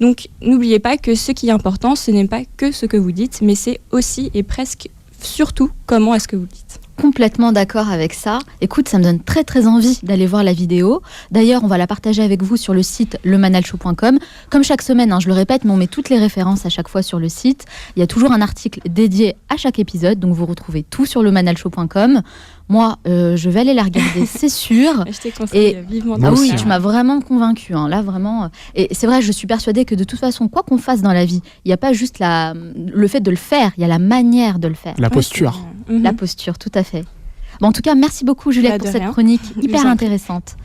Donc n'oubliez pas que ce qui est important, ce n'est pas que ce que vous dites, mais c'est aussi et presque surtout comment est-ce que vous le dites. Complètement d'accord avec ça. Écoute, ça me donne très très envie d'aller voir la vidéo. D'ailleurs, on va la partager avec vous sur le site lemanalshow.com. Comme chaque semaine, je le répète, mais on met toutes les références à chaque fois sur le site. Il y a toujours un article dédié à chaque épisode, donc vous retrouvez tout sur lemanalshow.com. Moi, je vais aller la regarder, c'est sûr. Je t'ai conseillé vivement. Ah oui, tu m'as vraiment convaincue. Là, vraiment. Et c'est vrai, je suis persuadée que de toute façon, quoi qu'on fasse dans la vie, il n'y a pas juste le fait de le faire, il y a la manière de le faire. La posture. La posture, tout à fait. En tout cas, merci beaucoup Juliette pour cette chronique hyper intéressante.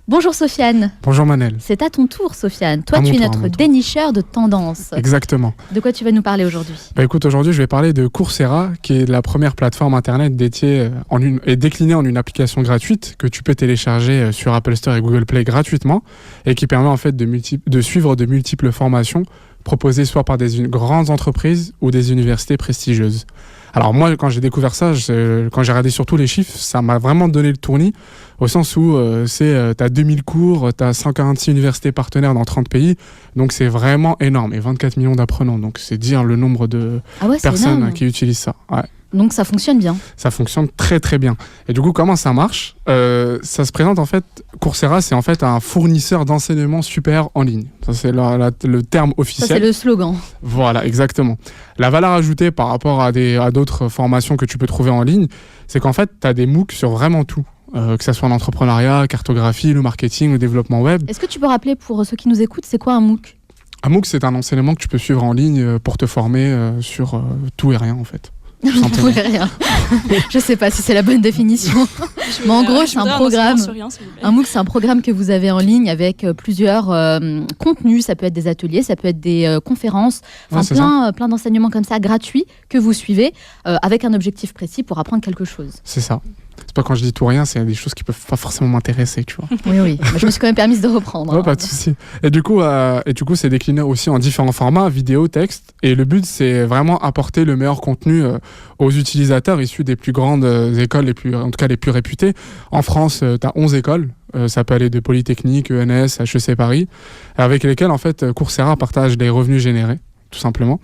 Bonjour Sofiane. Bonjour Manel. C'est à ton tour Sofiane. Toi, tu es notre dénicheur de tendances. Exactement. De quoi tu vas nous parler aujourd'hui ? Écoute, aujourd'hui, je vais parler de Coursera, qui est la première plateforme internet et déclinée en une application gratuite que tu peux télécharger sur Apple Store et Google Play gratuitement, et qui permet en fait de suivre de multiples formations proposées soit par des grandes entreprises ou des universités prestigieuses. Alors moi, quand j'ai découvert ça, quand j'ai regardé surtout les chiffres, ça m'a vraiment donné le tournis, au sens où t'as 2000 cours, t'as 146 universités partenaires dans 30 pays, donc c'est vraiment énorme, et 24 millions d'apprenants, donc c'est dire le nombre de personnes qui utilisent ça. Ouais. Donc ça fonctionne bien. Ça fonctionne très très bien. Et du coup, comment ça marche ? Ça se présente en fait, Coursera, c'est en fait un fournisseur d'enseignement super en ligne. Ça c'est le terme officiel. Ça c'est le slogan. Voilà, exactement. La valeur ajoutée par rapport à d'autres formations que tu peux trouver en ligne, c'est qu'en fait, tu as des MOOC sur vraiment tout. Que ça soit en entrepreneuriat, cartographie, le marketing, le développement web. Est-ce que tu peux rappeler pour ceux qui nous écoutent, c'est quoi un MOOC ? Un MOOC, c'est un enseignement que tu peux suivre en ligne pour te former sur tout et rien en fait. Tout et rien. Je sais pas si c'est la bonne définition. Mais en gros, c'est un programme. Un MOOC, c'est un programme que vous avez en ligne avec plusieurs contenus. Ça peut être des ateliers, ça peut être des conférences, plein d'enseignements comme ça gratuits que vous suivez avec un objectif précis pour apprendre quelque chose. C'est ça. C'est pas quand je dis tout rien, c'est des choses qui peuvent pas forcément m'intéresser, tu vois. Oui. Je me suis quand même permise de reprendre. Ouais, pas de souci. Et du coup, c'est décliné aussi en différents formats, vidéo, texte. Et le but, c'est vraiment apporter le meilleur contenu aux utilisateurs issus des plus grandes écoles, en tout cas les plus réputées. En France, tu as 11 écoles. Ça peut aller de Polytechnique, ENS, HEC Paris, avec lesquelles, en fait, Coursera partage les revenus générés, tout simplement.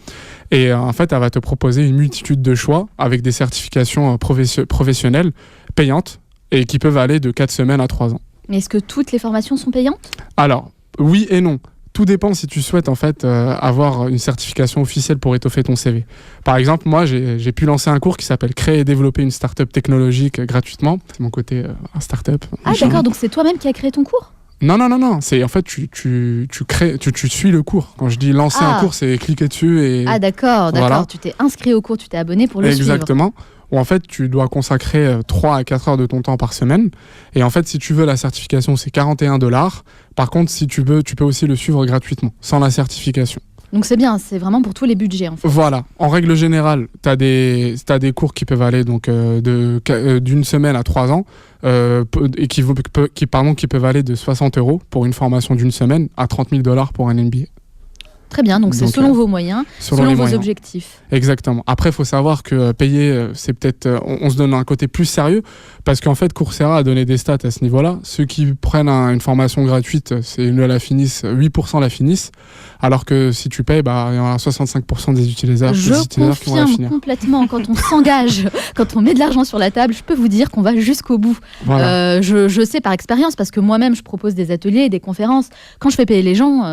Et en fait, elle va te proposer une multitude de choix avec des certifications professionnelles payantes et qui peuvent aller de 4 semaines à 3 ans. Mais est-ce que toutes les formations sont payantes ? Alors, oui et non. Tout dépend si tu souhaites en fait avoir une certification officielle pour étoffer ton CV. Par exemple, moi, j'ai pu lancer un cours qui s'appelle « Créer et développer une start-up technologique gratuitement ». C'est mon côté start-up. Ah d'accord, donc c'est toi-même qui as créé ton cours ? Non. C'est en fait tu suis le cours. Quand je dis lancer un cours, c'est cliquer dessus et. Ah d'accord. Voilà. Tu t'es inscrit au cours, tu t'es abonné pour le suivre. Exactement. Où en fait tu dois consacrer 3 à 4 heures de ton temps par semaine. Et en fait, si tu veux la certification, c'est $41. Par contre, si tu veux, tu peux aussi le suivre gratuitement, sans la certification. Donc c'est bien, c'est vraiment pour tous les budgets en fait. Voilà. En règle générale, t'as des cours qui peuvent aller donc d'une semaine à 3 ans et qui peuvent aller de 60 € pour une formation d'une semaine à $30,000 pour un MBA. Très bien, donc c'est selon vos moyens, selon vos objectifs. Exactement. Après, il faut savoir que payer, c'est peut-être... on se donne un côté plus sérieux, parce qu'en fait, Coursera a donné des stats à ce niveau-là. Ceux qui prennent une formation gratuite, c'est 8% la finissent, alors que si tu payes, il y en a 65% des utilisateurs qui vont la finir. Je confirme complètement, quand on s'engage, quand on met de l'argent sur la table, je peux vous dire qu'on va jusqu'au bout. Voilà. Je sais par expérience, parce que moi-même, je propose des ateliers et des conférences. Quand je fais payer les gens,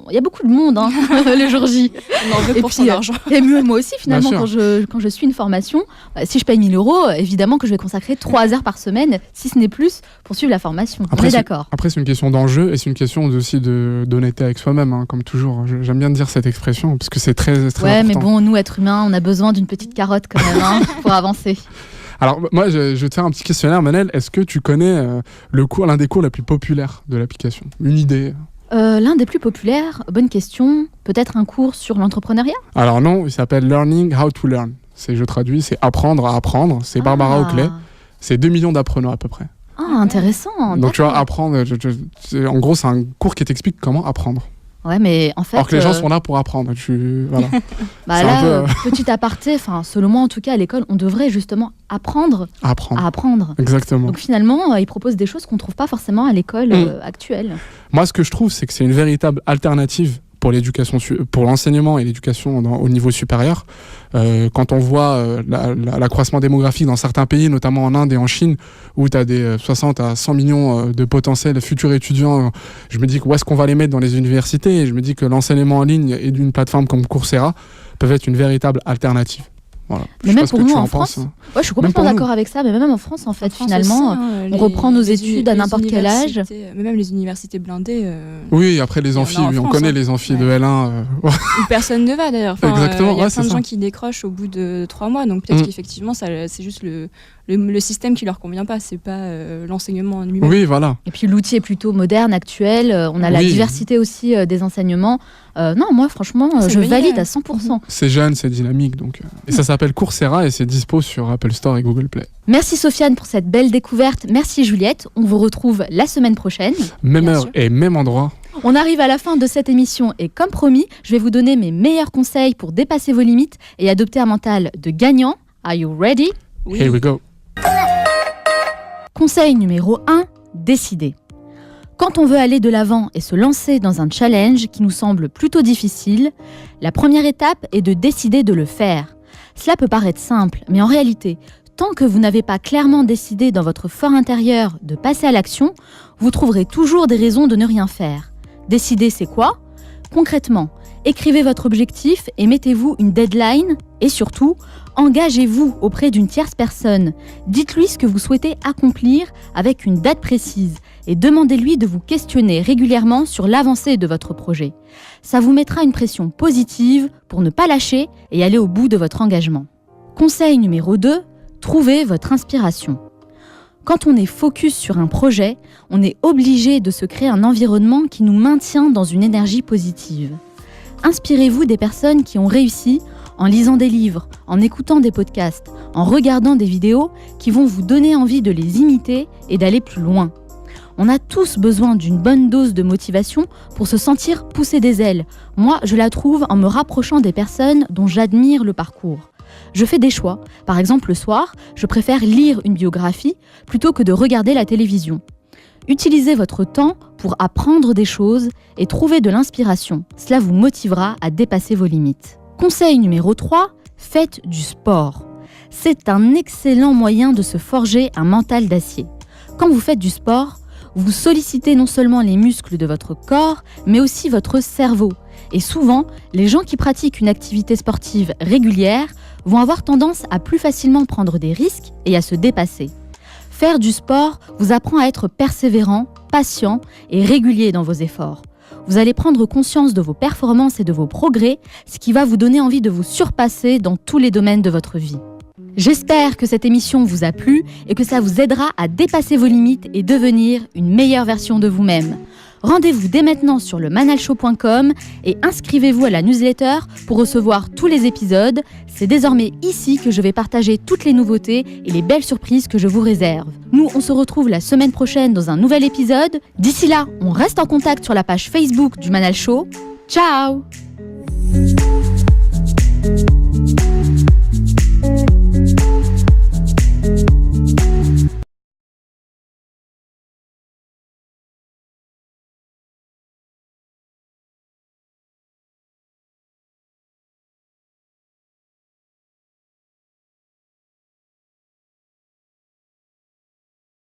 il y a beaucoup de monde, hein. Le jour J. On en veut pour son argent. Et moi aussi, finalement, quand je suis une formation, si je paye 1 000 €, évidemment que je vais consacrer 3 heures par semaine, si ce n'est plus, pour suivre la formation. On est d'accord. Après, c'est une question d'enjeu et c'est une question aussi d'honnêteté avec soi-même, hein, comme toujours. J'aime bien dire cette expression, parce que c'est très important. Ouais, mais bon, nous, êtres humains, on a besoin d'une petite carotte quand même, pour avancer. Alors, moi, je vais te faire un petit questionnaire, Manel. Est-ce que tu connais l'un des cours les plus populaires de l'application ? Une idée ? L'un des plus populaires, bonne question, peut-être un cours sur l'entrepreneuriat ? Alors non, il s'appelle Learning How to Learn. Je traduis, c'est apprendre à apprendre. C'est Barbara Oakley. C'est 2 millions d'apprenants à peu près. Ah, intéressant. Donc tu vois, apprendre, en gros, c'est un cours qui t'explique comment apprendre. Ouais, mais en fait... Alors que les gens sont là pour apprendre. Voilà. Là, petit aparté, selon moi en tout cas, à l'école, on devrait justement apprendre à apprendre. Exactement. Donc finalement, ils proposent des choses qu'on ne trouve pas forcément à l'école actuelle. Moi, ce que je trouve, c'est que c'est une véritable alternative pour l'éducation, pour l'enseignement et l'éducation au niveau supérieur. Quand on voit l'accroissement démographique dans certains pays, notamment en Inde et en Chine, où tu as des 60 à 100 millions de potentiels futurs étudiants, je me dis où est-ce qu'on va les mettre dans les universités, et je me dis que l'enseignement en ligne et d'une plateforme comme Coursera peuvent être une véritable alternative. Voilà. Mais même pour nous en France, je suis complètement d'accord avec ça, mais même en France, en fait, finalement, on reprend nos études à n'importe quel âge. Mais même les universités blindées. Oui, après les amphis, on connaît les amphis de L1. Où personne ne va d'ailleurs. Exactement. Il y a plein de gens qui décrochent au bout de 3 mois, donc peut-être qu'effectivement, c'est juste le système qui leur convient pas, c'est pas l'enseignement en lui-même. Oui, voilà. Et puis l'outil est plutôt moderne, actuel. On a la diversité aussi des enseignements. Non, moi, franchement, je valide à 100%. C'est jeune, c'est dynamique, donc. Et ça s'appelle Coursera et c'est dispo sur Apple Store et Google Play. Merci Sofiane pour cette belle découverte. Merci Juliette. On vous retrouve la semaine prochaine. Même heure et même endroit. On arrive à la fin de cette émission et comme promis, je vais vous donner mes meilleurs conseils pour dépasser vos limites et adopter un mental de gagnant. Are you ready? Oui. Here we go. Conseil numéro 1, décider. Quand on veut aller de l'avant et se lancer dans un challenge qui nous semble plutôt difficile, la première étape est de décider de le faire. Cela peut paraître simple, mais en réalité, tant que vous n'avez pas clairement décidé dans votre fort intérieur de passer à l'action, vous trouverez toujours des raisons de ne rien faire. Décider, c'est quoi ? Concrètement, écrivez votre objectif et mettez-vous une deadline et surtout, engagez-vous auprès d'une tierce personne. Dites-lui ce que vous souhaitez accomplir avec une date précise et demandez-lui de vous questionner régulièrement sur l'avancée de votre projet. Ça vous mettra une pression positive pour ne pas lâcher et aller au bout de votre engagement. Conseil numéro 2, trouvez votre inspiration. Quand on est focus sur un projet, on est obligé de se créer un environnement qui nous maintient dans une énergie positive. Inspirez-vous des personnes qui ont réussi en lisant des livres, en écoutant des podcasts, en regardant des vidéos qui vont vous donner envie de les imiter et d'aller plus loin. On a tous besoin d'une bonne dose de motivation pour se sentir pousser des ailes. Moi, je la trouve en me rapprochant des personnes dont j'admire le parcours. Je fais des choix. Par exemple, le soir, je préfère lire une biographie plutôt que de regarder la télévision. Utilisez votre temps pour apprendre des choses et trouver de l'inspiration. Cela vous motivera à dépasser vos limites. Conseil numéro 3, faites du sport. C'est un excellent moyen de se forger un mental d'acier. Quand vous faites du sport, vous sollicitez non seulement les muscles de votre corps, mais aussi votre cerveau. Et souvent, les gens qui pratiquent une activité sportive régulière vont avoir tendance à plus facilement prendre des risques et à se dépasser. Faire du sport vous apprend à être persévérant, patient et régulier dans vos efforts. Vous allez prendre conscience de vos performances et de vos progrès, ce qui va vous donner envie de vous surpasser dans tous les domaines de votre vie. J'espère que cette émission vous a plu et que ça vous aidera à dépasser vos limites et devenir une meilleure version de vous-même. Rendez-vous dès maintenant sur lemanalshow.com et inscrivez-vous à la newsletter pour recevoir tous les épisodes. C'est désormais ici que je vais partager toutes les nouveautés et les belles surprises que je vous réserve. Nous, on se retrouve la semaine prochaine dans un nouvel épisode. D'ici là, on reste en contact sur la page Facebook du Manal Show. Ciao!